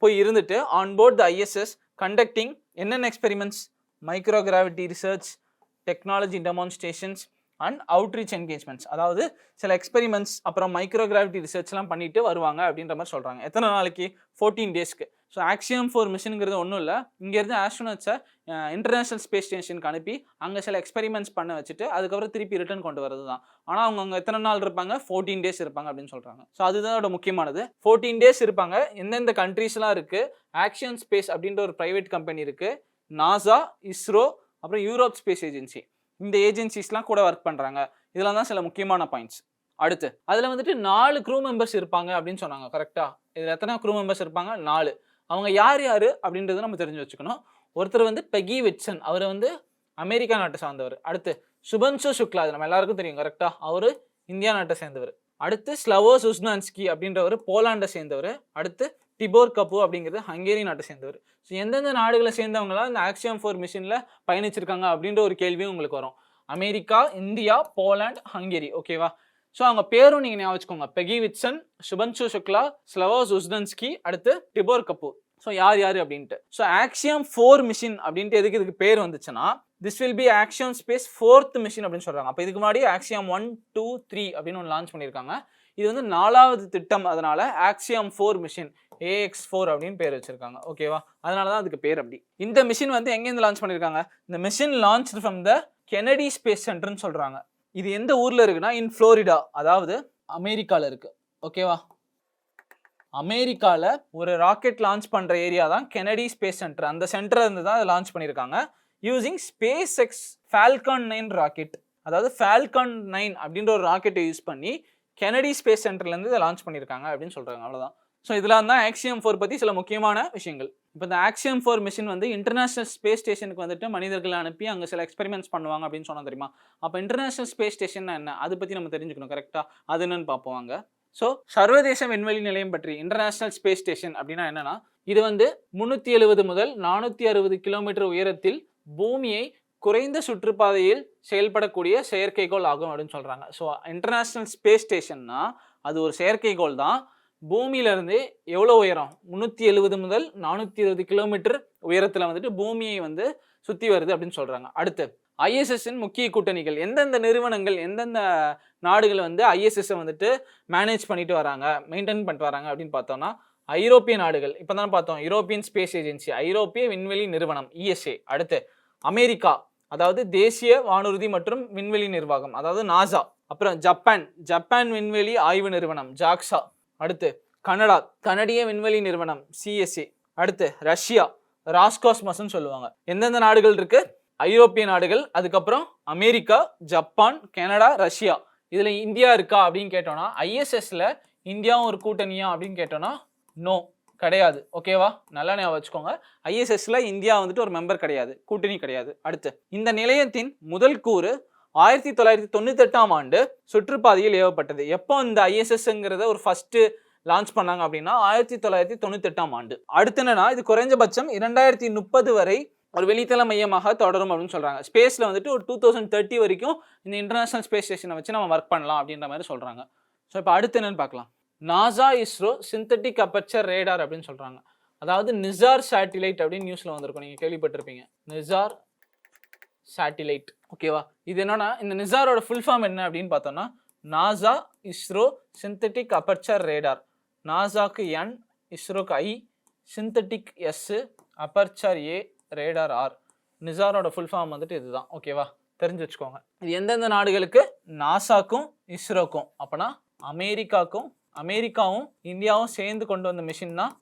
போய் இருந்துட்டு on board the ISS conducting என்னென்ன experiments? Microgravity research, technology demonstrations and outreach engagements. அதாவது சில எக்ஸ்பெரிமெண்ட்ஸ் அப்புறம் மைக்ரோகிராவிட்டி ரிசர்ச்லாம் பண்ணிட்டு வருவாங்க அப்படின்ற மாதிரி சொல்கிறாங்க. எத்தனை நாளைக்கு? 14 டேஸ்க்கு. ஸோ ஆக்சியம் 4 மிஷினுங்கிறது ஒன்றும் இல்லை, இங்கேருந்து ஆஸ்ட்ரோநாட்ஸை இன்டர்நேஷனல் ஸ்பேஸ் ஸ்டேஷனுக்கு அனுப்பி அங்கே சில எக்ஸ்பெரிமெண்ட்ஸ் பண்ண வச்சுட்டு அதுக்கப்புறம் திருப்பி ரிட்டர்ன் கொண்டு வரது தான். ஆனால் அவங்க அங்கே எத்தனை நாள் இருப்பாங்க? 14 டேஸ் இருப்பாங்க அப்படின்னு சொல்கிறாங்க. ஸோ அதுதான் அதோட முக்கியமானது. 14 டேஸ் இருப்பாங்க. எந்தெந்த கண்ட்ரீஸ்லாம் இருக்குது? ஆக்சியம் ஸ்பேஸ் அப்படின்ற ஒரு ப்ரைவேட் கம்பெனி இருக்குது, நாசா, இஸ்ரோ, அப்புறம் யூரோப் ஸ்பேஸ் ஏஜென்சி, இந்த ஏஜென்சிஸ்லாம் கூட ஒர்க் பண்ணுறாங்க. இதெல்லாம் தான் சில முக்கியமான பாயிண்ட்ஸ். அடுத்து அதில் வந்துட்டு 4 க்ரூ மெம்பர்ஸ் இருப்பாங்க அப்படின்னு சொன்னாங்க. கரெக்டாக இதில் எத்தனை க்ரூ மெம்பர்ஸ் இருப்பாங்க? 4. அவங்க யார் யார் அப்படின்றத நம்ம தெரிஞ்சு வச்சுக்கணும். ஒருத்தர் வந்து பெகி விட்சன், அவர் வந்து அமெரிக்கா நாட்டை சார்ந்தவர். அடுத்து சுபன்சு சுக்லா, அது நம்ம எல்லாருக்கும் தெரியும். கரெக்டாக அவர் இந்தியா நாட்டை சேர்ந்தவர். அடுத்து ஸ்லவோ சுஸ்னான்ஸ்கி அப்படின்றவர் போலாண்டை சேர்ந்தவர். அடுத்து டிபோர் கப்பு அப்படிங்கிறது ஹங்கேரி நாட்டை சேர்ந்தவர். ஸோ எந்தெந்த நாடுகளை சேர்ந்தவங்களாம் இந்த ஆக்சியம் 4 மிஷினில் பயணிச்சிருக்காங்க அப்படின்ற ஒரு கேள்வியும் உங்களுக்கு வரும். America, India, Poland, Hungary. ஓகேவா? ஸோ அவங்க பேரும் நீங்கள் ஞாபகம் வச்சுக்கோங்க. பெகி விட்சன், சுபன்சு சுக்லா, ஸ்லவோ சுஸ்னான்ஸ்கி, அடுத்து டிபோர் கப்பு. ஸோ யார் யார் அப்படின்ட்டு. ஸோ ஆக்சியம் 4 மிஷின் அப்படின்ட்டு எதுக்கு இதுக்கு பேர் வந்துச்சுன்னா, this will be Axiom space 4th machine அப்படின்னு சொல்கிறாங்க. அப்போ இதுக்கு முன்னாடி ஆக்சியம் 1, 2, 3 அப்படின்னு ஒன்று லான்ச் பண்ணியிருக்காங்க. இது வந்து 4வது திட்டம், அதனால ஆக்சியம் 4 மிஷின் AX4 அப்படின்னு பேர் வச்சிருக்காங்க. ஓகேவா? அதனால தான் அதுக்கு பேர் அப்படி. இந்த மிஷின் வந்து எங்கேருந்து லான்ச் பண்ணியிருக்காங்க? இந்த மிஷின் launch from the Kennedy Space சென்டர்னு சொல்கிறாங்க. இது எந்த ஊரில் இருக்குன்னா, இன் ஃப்ளோரிடா, அதாவது அமெரிக்காவில் இருக்குது. ஓகேவா? அமெரிக்காவில் ஒரு ராக்கெட் லான்ச் பண்ணுற ஏரியா தான் கெனடி ஸ்பேஸ் சென்டர். அந்த சென்டர் இருந்து தான் அதை லான்ச் பண்ணியிருக்காங்க. Using space X falcon 9 rocket, அதாவது ஃபால்கான் 9 அப்படின்ற ஒரு ராக்கெட்டை யூஸ் பண்ணி கெனடி ஸ்பேஸ் சென்டர்லேருந்து இதை லான்ச் பண்ணியிருக்காங்க அப்படின்னு சொல்கிறாங்க. அவ்வளோதான். ஸோ இதெல்லாம் தான் ஆக்சியம் 4 பற்றி சில முக்கியமான விஷயங்கள். இப்போ இந்த ஆக்சியம் 4 மிஷின் வந்து இன்டர்நேஷனல் ஸ்பேஸ் ஸ்டேஷனுக்கு வந்துட்டு மனிதர்களை அனுப்பி அங்கே சில எக்ஸ்பெரிமெண்ட்ஸ் பண்ணுவாங்க அப்படின்னு சொன்னால் தெரியுமா? அப்போ இன்டர்நேஷனல் ஸ்பேஸ் ஸ்டேஷன் என்ன, அதை பற்றி நம்ம தெரிஞ்சுக்கணும். கரெக்டாக அது என்னன்னு பார்ப்போம் வாங்க. ஸோ சர்வதேச விண்வெளி நிலையம் பற்றி இன்டர்நேஷனல் ஸ்பேஸ் ஸ்டேஷன் அப்படின்னா என்னன்னா, இது வந்து 370 முதல் 460 கிலோமீட்டர் உயரத்தில் பூமியை குறைந்த சுற்றுப்பாதையில் செயல்படக்கூடிய செயற்கைக்கோள் ஆகும் அப்படின்னு சொல்கிறாங்க. ஸோ இன்டர்நேஷ்னல் ஸ்பேஸ் ஸ்டேஷன்னா அது ஒரு செயற்கைக்கோள் தான். பூமியிலேருந்து எவ்வளோ உயரம்? 370 முதல் 420 கிலோமீட்டர் உயரத்தில் வந்துட்டு பூமியை வந்து சுற்றி வருது அப்படின்னு சொல்கிறாங்க. அடுத்து ஐஎஸ்எஸ்ஸின் முக்கிய கூட்டணிகள், எந்தெந்த நிறுவனங்கள், எந்தெந்த நாடுகள் வந்து ஐஎஸ்எஸ்ஸை வந்துட்டு மேனேஜ் பண்ணிட்டு வராங்க, மெயின்டைன் பண்ணிட்டு வராங்க அப்படின்னு பார்த்தோம்னா, ஐரோப்பிய நாடுகள். இப்போ தானே பார்த்தோம், யூரோப்பியன் ஸ்பேஸ் ஏஜென்சி, ஐரோப்பிய விண்வெளி நிறுவனம் ESA. அடுத்து அமெரிக்கா, அதாவது தேசிய வானூர்தி மற்றும் விண்வெளி நிர்வாகம், அதாவது நாசா. அப்புறம் ஜப்பான் விண்வெளி ஆய்வு நிறுவனம் JAXA. அடுத்து கனடா, கனடிய விண்வெளி நிறுவனம் CSA. அடுத்து ரஷ்யா, ராஸ்காஸ்மஸ்ன்னு சொல்லுவாங்க. எந்தெந்த நாடுகள் இருக்கு? ஐரோப்பிய நாடுகள், அதுக்கப்புறம் அமெரிக்கா, ஜப்பான், கனடா, ரஷ்யா. இதில் இந்தியா இருக்கா அப்படின்னு கேட்டோம்னா, ISSல இந்தியாவும் ஒரு கூட்டணியா அப்படின்னு கேட்டோம்னா நோ, கிடையாது. ஓகேவா? நல்லா ஞாபகம் வச்சுக்கோங்க. ISSல இந்தியா வந்துட்டு ஒரு மெம்பர் கிடையாது, கூட்டணி கிடையாது. அடுத்து இந்த நிலையத்தின் முதல் கூறு 1998ஆம் ஆண்டு சுற்றுப்பாதையில் ஏவப்பட்டது. எப்போ இந்த ISSங்கிறத ஒரு ஃபர்ஸ்ட் லான்ச் பண்ணாங்க அப்படின்னா 1998ஆம் ஆண்டு. அடுத்து என்னன்னா, இது குறைஞ்சபட்சம் 2030 வரை ஒரு வெளித்தள மையமாக தொடரும் அப்படின்னு சொல்றாங்க. ஸ்பேஸ்ல வந்துட்டு ஒரு 2030 வரைக்கும் இந்த இன்டர்நேஷனல் ஸ்பேஸ் ஸ்டேஷனை வச்சு நம்ம ஒர்க் பண்ணலாம் அப்படின்ற மாதிரி சொல்றாங்க. ஸோ இப்போ அடுத்து என்னன்னு பார்க்கலாம். NASA ISRO synthetic aperture radar அப்படின்னு சொல்றாங்க. அதாவது நிசார் சேட்டிலைட் அப்படின்னு நியூஸ்ல வந்திருக்கும், நீங்க கேள்விப்பட்டிருப்பீங்க. நிசார் சேட்டிலைட். ஓகேவா? இது என்னன்னா, இந்த நிசாரோட ஃபுல் ஃபார்ம் என்ன அப்படின்னு பார்த்தோம்னா, NASA ISRO synthetic aperture radar. நாசாக்கு N, இஸ்ரோக்கு I, synthetic S, aperture A, radar R. நிசாரோட ஃபுல் ஃபார்ம் வந்துட்டு இதுதான். ஓகேவா? தெரிஞ்சு வச்சுக்கோங்க. இது எந்தெந்த நாடுகளுக்கு? நாசாக்கும் இஸ்ரோக்கும். அப்போனா அமெரிக்காவும் இந்தியாவும் சேர்ந்து கொண்டு வந்த மிஷின் தான்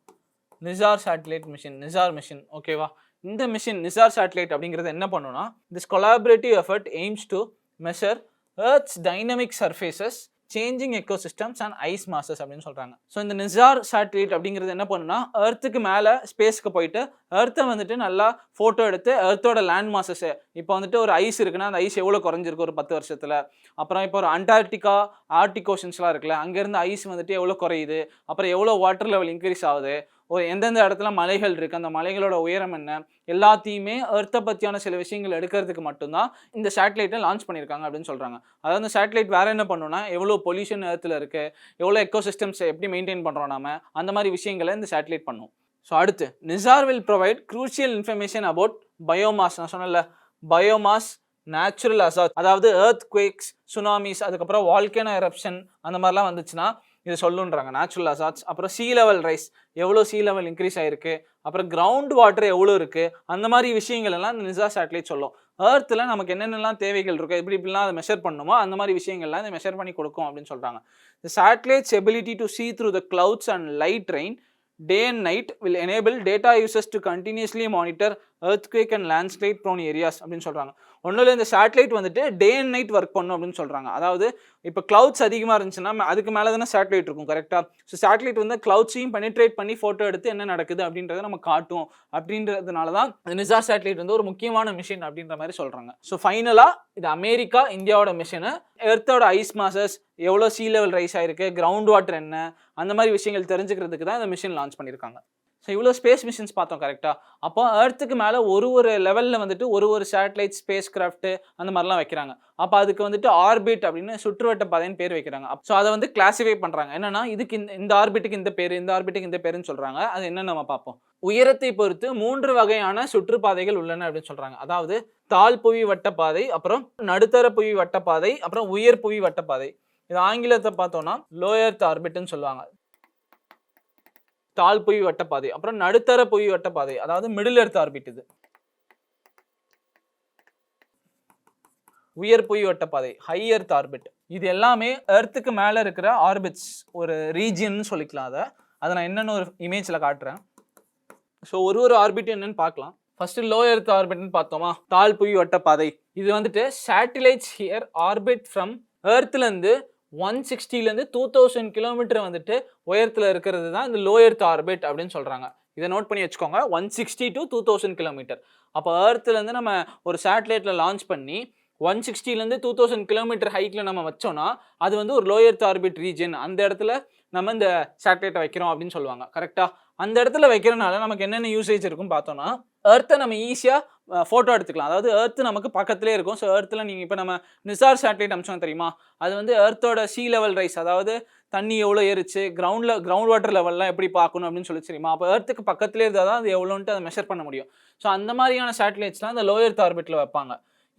NISAR satellite mission, NISAR mission. ஓகேவா? இந்த மிஷின் நிசார் சேட்டிலைட் அப்படிங்கிறது என்ன பண்ணுன்னா, this collaborative effort aims to measure Earth's dynamic surfaces, changing ecosystems and ice masses அப்படின்னு சொல்கிறாங்க. ஸோ இந்த நிசார் சேட்டிலைட் அப்படிங்கிறது என்ன பண்ணுன்னா, எர்த்துக்கு மேலே ஸ்பேஸ்க்கு போயிட்டு எர்த்தை வந்துட்டு நல்லா ஃபோட்டோ எடுத்து எர்த்தோட லேண்ட் மாசஸை, இப்போ வந்துட்டு ஒரு ஐஸ் இருக்குன்னா அந்த ஐஸ் எவ்வளோ குறைஞ்சிருக்கு ஒரு 10 வருஷத்தில், அப்புறம் இப்போ ஒரு அண்டார்டிகா ஆர்டிக் ஓஷன்ஸ்லாம் இருக்குல்ல, அங்கேருந்து ஐஸ் வந்துட்டு எவ்வளோ குறையுது, அப்புறம் எவ்வளோ வாட்டர் லெவல் இன்க்ரீஸ் ஆகுது, எந்தெந்த இடத்துல மலைகள் இருக்குது, அந்த மலைகளோட உயரம் என்ன, எல்லாத்தையுமே எர்த்தை பற்றியான சில விஷயங்கள் எடுக்கிறதுக்கு மட்டும்தான் இந்த சேட்டலைட்டை லான்ச் பண்ணியிருக்காங்க அப்படின்னு சொல்கிறாங்க. அதாவது இந்த சேட்டலைட் வேறு என்ன பண்ணுன்னா, எவ்வளோ பொல்யூஷன் எர்த்தில் இருக்குது, எவ்வளோ எக்கோசிஸ்டம்ஸை எப்படி மெயின்டைன் பண்ணுறோம் நாம, அந்த மாதிரி விஷயங்களை இந்த சேட்டலைட் பண்ணும். ஸோ அடுத்து Nisar will provide crucial information about biomass. நான் சொன்னல, பயோமாஸ், நேச்சுரல் அசாத், அதாவது எர்த் குவேக்ஸ், சுனாமிஸ், அதுக்கப்புறம் வால்கேனோ எரப்ஷன் அந்த மாதிரிலாம் வந்துச்சுன்னா இது சொல்லுன்றாங்க, நேச்சுரல் அசாட்ஸ். அப்புறம் சீ லெவல் ரைஸ், எவ்வளோ சீ லெவல் இன்க்ரீஸ் ஆகிருக்கு, அப்புறம் கிரவுண்ட் வாட்டர் எவ்வளோ இருக்குது, அந்த மாதிரி விஷயங்கள் எல்லாம் இந்த நிசார் சேட்டலைட் சொல்லும். எர்த்தில் நமக்கு என்னென்னலாம் தேவைகள் இருக்கோ, இப்படிலாம் அதை மெஷர் பண்ணணுமோ அந்த மாதிரி விஷயங்கள்லாம் இதை மெஷர் பண்ணி கொடுக்கும் அப்படின்னு சொல்கிறாங்க. The satellite's ability to see through the clouds and light rain day and night will enable data users to continuously monitor earthquake and landslide prone areas அப்படின்னு சொல்கிறாங்க. ஒன்றும் இல்லை, இந்த சேட்டலைட் வந்துட்டு டே அண்ட் நைட் ஒர்க் பண்ணும் அப்படின்னு சொல்கிறாங்க. அதாவது இப்போ கிளவுட்ஸ் அதிகமாக இருந்துச்சுன்னா அதுக்கு மேலே தானே சேட்டலைட் இருக்கும், கரெக்டாக? ஸோ சேட்டலைட் வந்து கிளவுட்ஸையும் பெனிட்ரேட் பண்ணி ஃபோட்டோ எடுத்து என்ன நடக்குது அப்படின்றத நம்ம காட்டும். அப்படின்றதுனால தான் நிசார் சேட்டலைட் வந்து ஒரு முக்கியமான மிஷின் அப்படின்ற மாதிரி சொல்கிறாங்க. ஸோ ஃபைனலாக இது அமெரிக்கா இந்தியாவோட மிஷினு. எர்த்தோட ஐஸ் மாசஸ், எவ்வளோ சீ லெவல் ரைஸ் ஆயிருக்கு, கிரவுண்ட் வாட்டர் என்ன, அந்த மாதிரி விஷயங்கள் தெரிஞ்சுக்கிறதுக்கு தான் இந்த மிஷின் லான்ச் பண்ணியிருக்காங்க. ஸோ இவ்வளோ ஸ்பேஸ் மிஷின்ஸ் பார்த்தோம், கரெக்டாக? அப்போ எர்த்துக்கு மேலே ஒரு லெவலில் வந்துட்டு ஒரு சேட்டலைட், ஸ்பேஸ் கிராஃப்ட்டு அந்த மாதிரிலாம் வைக்கிறாங்க. அப்போ அதுக்கு வந்துட்டு ஆர்பிட் அப்படின்னு சுற்றுவட்ட பாதைன்னு பேர் வைக்கிறாங்க. ஸோ அதை வந்து கிளாஸிஃபை பண்ணுறாங்க. என்னன்னா இதுக்கு இந்த ஆர்பிட்டுக்கு இந்த பேர், இந்த ஆர்பிட்டுக்கு இந்த பேருன்னு சொல்கிறாங்க. அது என்னன்னு நம்ம பார்ப்போம். உயரத்தை பொறுத்து 3 வகையான சுற்றுப்பாதைகள் உள்ளன அப்படின்னு சொல்கிறாங்க. அதாவது தாழ் புவி வட்டப்பாதை, அப்புறம் நடுத்தர புவி வட்டப்பாதை, அப்புறம் உயர் புவி வட்டப்பாதை. இது ஆங்கிலத்தை பார்த்தோம்னா லோ எர்த் ஆர்பிட்னு சொல்லுவாங்க. தாழ் புவி வட்டப்பாதை, அப்புறம் நடுத்தர புவி வட்டப்பாதை, அதாவது மிடில் எர்த் ஆர்பிட். இது உயர் புவி வட்டப்பாதை, ஹை எர்த் ஆர்பிட். இது எல்லாமே எர்த்துக்கு மேலே இருக்கிற ஆர்பிட்ஸ், ஒரு ரீஜியன் சொல்லிக்கலாம். அதை நான் என்னென்னு ஒரு இமேஜில் காட்டுறேன். ஸோ ஒரு ஆர்பிட் என்னன்னு பார்க்கலாம். ஃபர்ஸ்ட் லோ எர்த் ஆர்பிட்னு பார்த்தோமா, தாழ் புவி வட்டப்பாதை. இது வந்துட்டு சேட்டிலைட்ஸ் ஹியர் ஆர்பிட் ஃப்ரம் எர்த்லேருந்து 160லேருந்து 2000 கிலோமீட்டர் வந்துட்டு உயரத்தில் இருக்கிறது தான் இந்த லோ எர்த் ஆர்பிட் அப்படின்னு சொல்கிறாங்க. இதை நோட் பண்ணி வச்சுக்கோங்க, 160 to 2000 கிலோமீட்டர். அப்போ எர்த்லேருந்து நம்ம ஒரு சேட்டலைட்டில் லான்ச் பண்ணி 160லேருந்து 2000 கிலோமீட்டர் ஹைட்டில் நம்ம வச்சோன்னா அது வந்து ஒரு லோ எர்த் ஆர்பிட் ரீஜன். அந்த இடத்துல நம்ம இந்த சேட்டலைட்டை வைக்கிறோம் அப்படின்னு சொல்லுவாங்க, கரெக்டாக? அந்த இடத்துல வைக்கிறனால நமக்கு என்னென்ன யூசேஜ் இருக்குன்னு பார்த்தோன்னா, எர்த்தை நம்ம ஈஸியாக ஃபோட்டோ எடுத்துக்கலாம். அதாவது எர்த்து நமக்கு பக்கத்துலேயே இருக்கும். ஸோ எர்த்தில் நீங்கள் இப்போ நம்ம நிசார் சேட்டலைட் அம்சம் தெரியுமா, அது வந்து எர்த்தோட சீ லெவல் ரைஸ், அதாவது தண்ணி எவ்வளோ ஏறிச்சு, கிரவுண்ட் வாட்டர் லெவல்லாம் எப்படி பார்க்கணும் அப்படின்னு சொல்லி தெரியுமா. அப்போ எர்த்துக்கு பக்கத்துலேயே இருந்தால் தான் அது எவ்வளோன்ட்டு அதை மெஷர் பண்ண முடியும். ஸோ அந்த மாதிரியான சேட்டலைட்ஸ்லாம் இந்த லோ எர்த் ஆர்பிட்டில் வைப்பாங்க.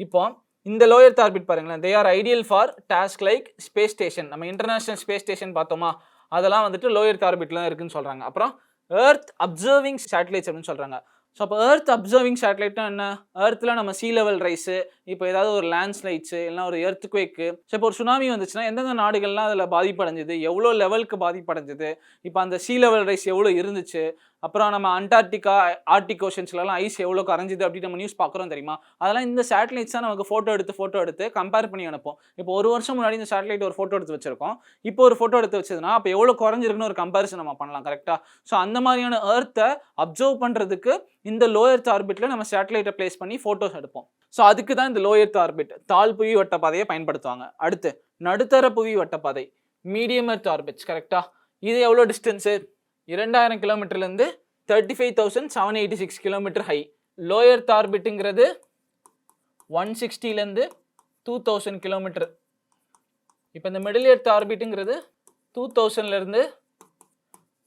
இப்போ இந்த லோ எர்த் ஆர்பிட் பாருங்களேன், they are ideal for task like space station. நம்ம இன்டர்நேஷனல் ஸ்பேஸ் ஸ்டேஷன் பார்த்தோமா, அதெல்லாம் வந்துட்டு லோ எர்த் ஆர்பிட்ல தான் இருக்குன்னு சொல்கிறாங்க. அப்புறம் எர்த் அப்சர்விங் சேட்டலைட்ஸ் அப்படின்னு சொல்கிறாங்க. ஸோ அப்போ எர்த் அப்சர்விங் சேட்டலைட்னா என்ன, எர்த்தில் நம்ம சீ லெவல் ரைஸு, இப்போ ஏதாவது ஒரு லேண்ட்ஸ்லைட்ஸு, இல்லைனா ஒரு எர்த் குவேக்கு, ஸோ இப்போ ஒரு சுனாமி வந்துச்சுன்னா எந்தெந்த நாடுகள்லாம் அதில் பாதிப்படைஞ்சது, எவ்வளோ லெவலுக்கு பாதிப்படைஞ்சது, இப்போ அந்த சீ லெவல் ரைஸ் எவ்வளோ இருந்துச்சு, அப்புறம் நம்ம அண்டார்டிகா, ஆர்டிக் ஓஷன்ஸ்லாம் ஐஸ் எவ்வளோ கரைஞ்சிது அப்படின்னு நம்ம நியூஸ் பார்க்குறோம் தெரியுமா. அதெல்லாம் இந்த சேட்டலைட்ஸ் தான் நமக்கு ஃபோட்டோ எடுத்து கம்பேர் பண்ணி அனுப்போம். இப்போ ஒரு வருஷம் முன்னாடி இந்த சேட்டலைட் ஒரு ஃபோட்டோ எடுத்து வச்சிருக்கோம், இப்போ ஒரு ஃபோட்டோ எடுத்து வச்சதுன்னா அப்போ எவ்வளோ குறைஞ்சிருக்குன்னு ஒரு கம்பேரிசன் நம்ம பண்ணலாம், கரெக்டாக? ஸோ அந்த மாதிரியான எர்த்தை அப்சர்வ் பண்ணுறதுக்கு இந்த லோ எர்த் ஆர்பிட்டில் நம்ம சேட்டலைட்டை பிளேஸ் பண்ணி ஃபோட்டோஸ் எடுப்போம். ஸோ அதுக்கு தான் இந்த லோ எர்த் ஆர்பிட் தாழ் புவி வட்டப்பாதையை பயன்படுத்துவாங்க. அடுத்து நடுத்தர புவி வட்டப்பாதை, மீடியம் எர்த் ஆர்பிட்ஸ், கரெக்டாக? இது எவ்வளோ டிஸ்டன்ஸு, 2000 கிலோமீட்டர்லேருந்து 35,786 கிலோமீட்டர் ஹை. லோ எர்த் ஆர்பிட்டுங்கிறது 160லேருந்து 2000 கிலோமீட்டர். இப்போ இந்த மிடில் எர்த் ஆர்பிட்டுங்கிறது 2000லேருந்து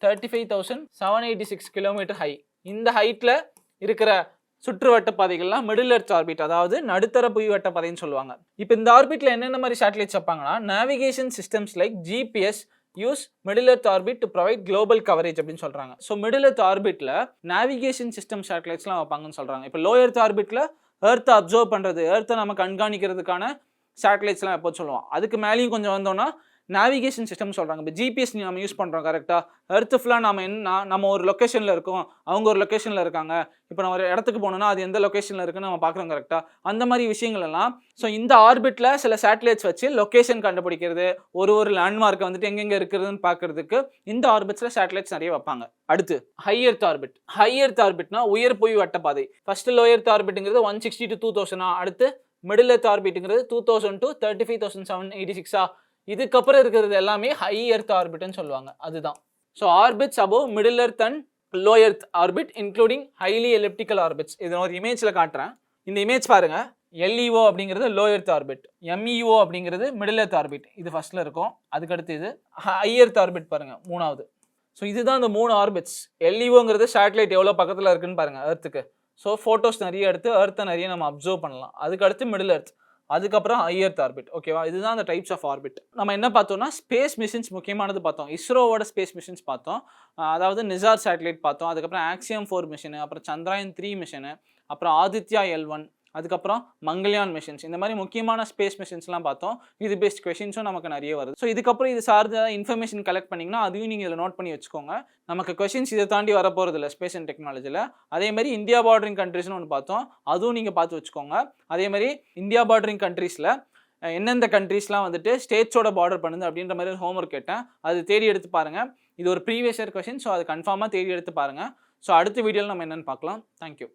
35,786 கிலோமீட்டர் ஹை. இந்த ஹைட்டில் இருக்கிற சுற்றுவட்ட பாதைகள்லாம் மிடில் எர்த் ஆர்பிட், அதாவது நடுத்தர புவி வட்ட பாதைன்னு சொல்லுவாங்க. இப்போ இந்த ஆர்பிட்டில் என்னென்ன மாதிரி சேட்டலைட்ஸ் வைப்பாங்கன்னா, navigation systems like GPS use middle earth orbit to provide global coverage அப்படின்னு சொல்கிறாங்க. ஸோ மிடில் எர்த் ஆர்பிட்டில் நேவிகேஷன் சிஸ்டம் சேட்டலைட்ஸ்லாம் வைப்பாங்கன்னு சொல்கிறாங்க. இப்போ லோ எர்த் ஆர்பிட்டில் எர்த்தை அப்சர்வ் பண்ணுறது, எர்த்தை நம்ம கண்காணிக்கிறதுக்கான சேட்டலைட்ஸ்லாம் எப்போ சொல்லுவோம். அதுக்கு மேலேயும் கொஞ்சம் வந்தோன்னா நேவிகேஷன் சிஸ்டம் சொல்கிறாங்க. இப்போ ஜிபிஎஸ் நம்ம யூஸ் பண்ணுறோம், கரெக்டாக? எர்த்து ஃபுல்லாக நம்ம ஒரு லொக்கேஷனில் இருக்கோம், அவங்க ஒரு லொக்கேஷனில் இருக்காங்க. இப்போ நம்ம ஒரு இடத்துக்கு போனோம்னா அது எந்த லொக்கேஷனில் இருக்குன்னு நம்ம பார்க்குறோம், கரெக்டாக? அந்த மாதிரி விஷயங்கள் எல்லாம் ஸோ இந்த ஆர்பிட்டில் சில சேட்டலைட்ஸ் வச்சு லொக்கேஷன் கண்டுபிடிக்கிறது, ஒரு லேண்ட்மார்க்கை வந்துட்டு எங்கெங்கே இருக்குதுன்னு பார்க்கறதுக்கு இந்த ஆர்பிட்ஸில் சேட்டலைட்ஸ் நிறைய வைப்பாங்க. அடுத்து high earth orbit. High earth ஆர்பிட்னா உயர் புவி வட்டப்பாதை. ஃபர்ஸ்ட் லோ எர்த் ஆர்பிட்டுங்கிறது 160 to 2000. அடுத்து மிடில் எர்த் ஆர்பிட்டுங்கிறது 2000 to 35,786. இதுக்கப்புறம் இருக்கிறது எல்லாமே ஹை எர்த் ஆர்பிட்னு சொல்லுவாங்க. அதுதான் so orbits above middle earth and low earth orbit including highly elliptical orbits. இதை ஒரு இமேஜில் காட்டுறேன். இந்த இமேஜ் பாருங்க, எல்இஓ அப்படிங்கிறது லோ எர்த் ஆர்பிட், எம்இஓ அப்படிங்கிறது மிடில் எர்த் ஆர்பிட், இது ஃபர்ஸ்ட்ல இருக்கும். அதுக்கடுத்து இது ஹை எர்த் ஆர்பிட் பாருங்க, மூணாவது. ஸோ இதுதான் இந்த 3 ஆர்பிட்ஸ். எல்இஓங்கிறது சேட்டலைட் எவ்வளோ பக்கத்தில் இருக்குன்னு பாருங்க எர்த்துக்கு. ஸோ ஃபோட்டோஸ் நிறைய எடுத்து எர்த்தை நிறைய நம்ம அப்சர்வ் பண்ணலாம். அதுக்கடுத்து மிடில் எர்த், அதுக்கப்புறம் ஹை எர்த் ஆர்பிட். ஓகேவா? இதுதான் அந்த டைப்ஸ் ஆஃப் ஆர்பிட். நம்ம என்ன பார்த்தோம்னா ஸ்பேஸ் மிஷின்ஸ் முக்கியமானது பார்த்தோம். இஸ்ரோவோட ஸ்பேஸ் மிஷின்ஸ் பார்த்தோம், அதாவது நிசார் சேட்டலைட் பார்த்தோம். அதுக்கப்புறம் ஆக்சியம் 4 மிஷினு, அப்புறம் சந்திராயன் 3 மிஷினு, அப்புறம் ஆதித்யா L1, அதுக்கப்புறம் மங்கள்யான் மிஷன்ஸ், இந்த மாதிரி முக்கியமான ஸ்பேஸ் மிஷன்ஸ்லாம் பார்த்தோம். இது பெஸ்ட் கொஷின்ஸும் நமக்கு நிறைய வருது. ஸோ இதுக்கப்புறம் இது சார்ந்த இன்ஃபர்மேஷன் கலெக்ட் பண்ணிங்கன்னா அதையும் நீங்கள் இதில் நோட் பண்ணி வச்சுக்கோங்க. நமக்கு கொஷின்ஸ் இதை தாண்டி வரப்போகிறது இல்லை ஸ்பேஸ் அண்ட் டெக்னாலஜியில். அதேமாதிரி இந்தியா பார்டரிங் கண்ட்ரிஸ்னு ஒன்று பார்த்தோம், அதுவும் நீங்கள் பார்த்து வச்சுக்கோங்க. அதேமாதிரி இந்தியா பார்டரிங் கண்ட்ரீஸில் எந்தெந்த கண்ட்ரீஸ்லாம் வந்துட்டு ஸ்டேட்ஸோட பார்டர் பண்ணுது அப்படின்ற மாதிரி ஹோம்ஒர்க் கேட்டேன். அது தேடி எடுத்து பாருங்கள். இது ஒரு ப்ரீவியஸ் இயர் கொஷின். ஸோ அது கன்ஃபார்மாக தேடி எடுத்து பாருங்கள். ஸோ அடுத்த வீடியோவில் நம்ம என்னென்னு பார்க்கலாம். தேங்க்யூ.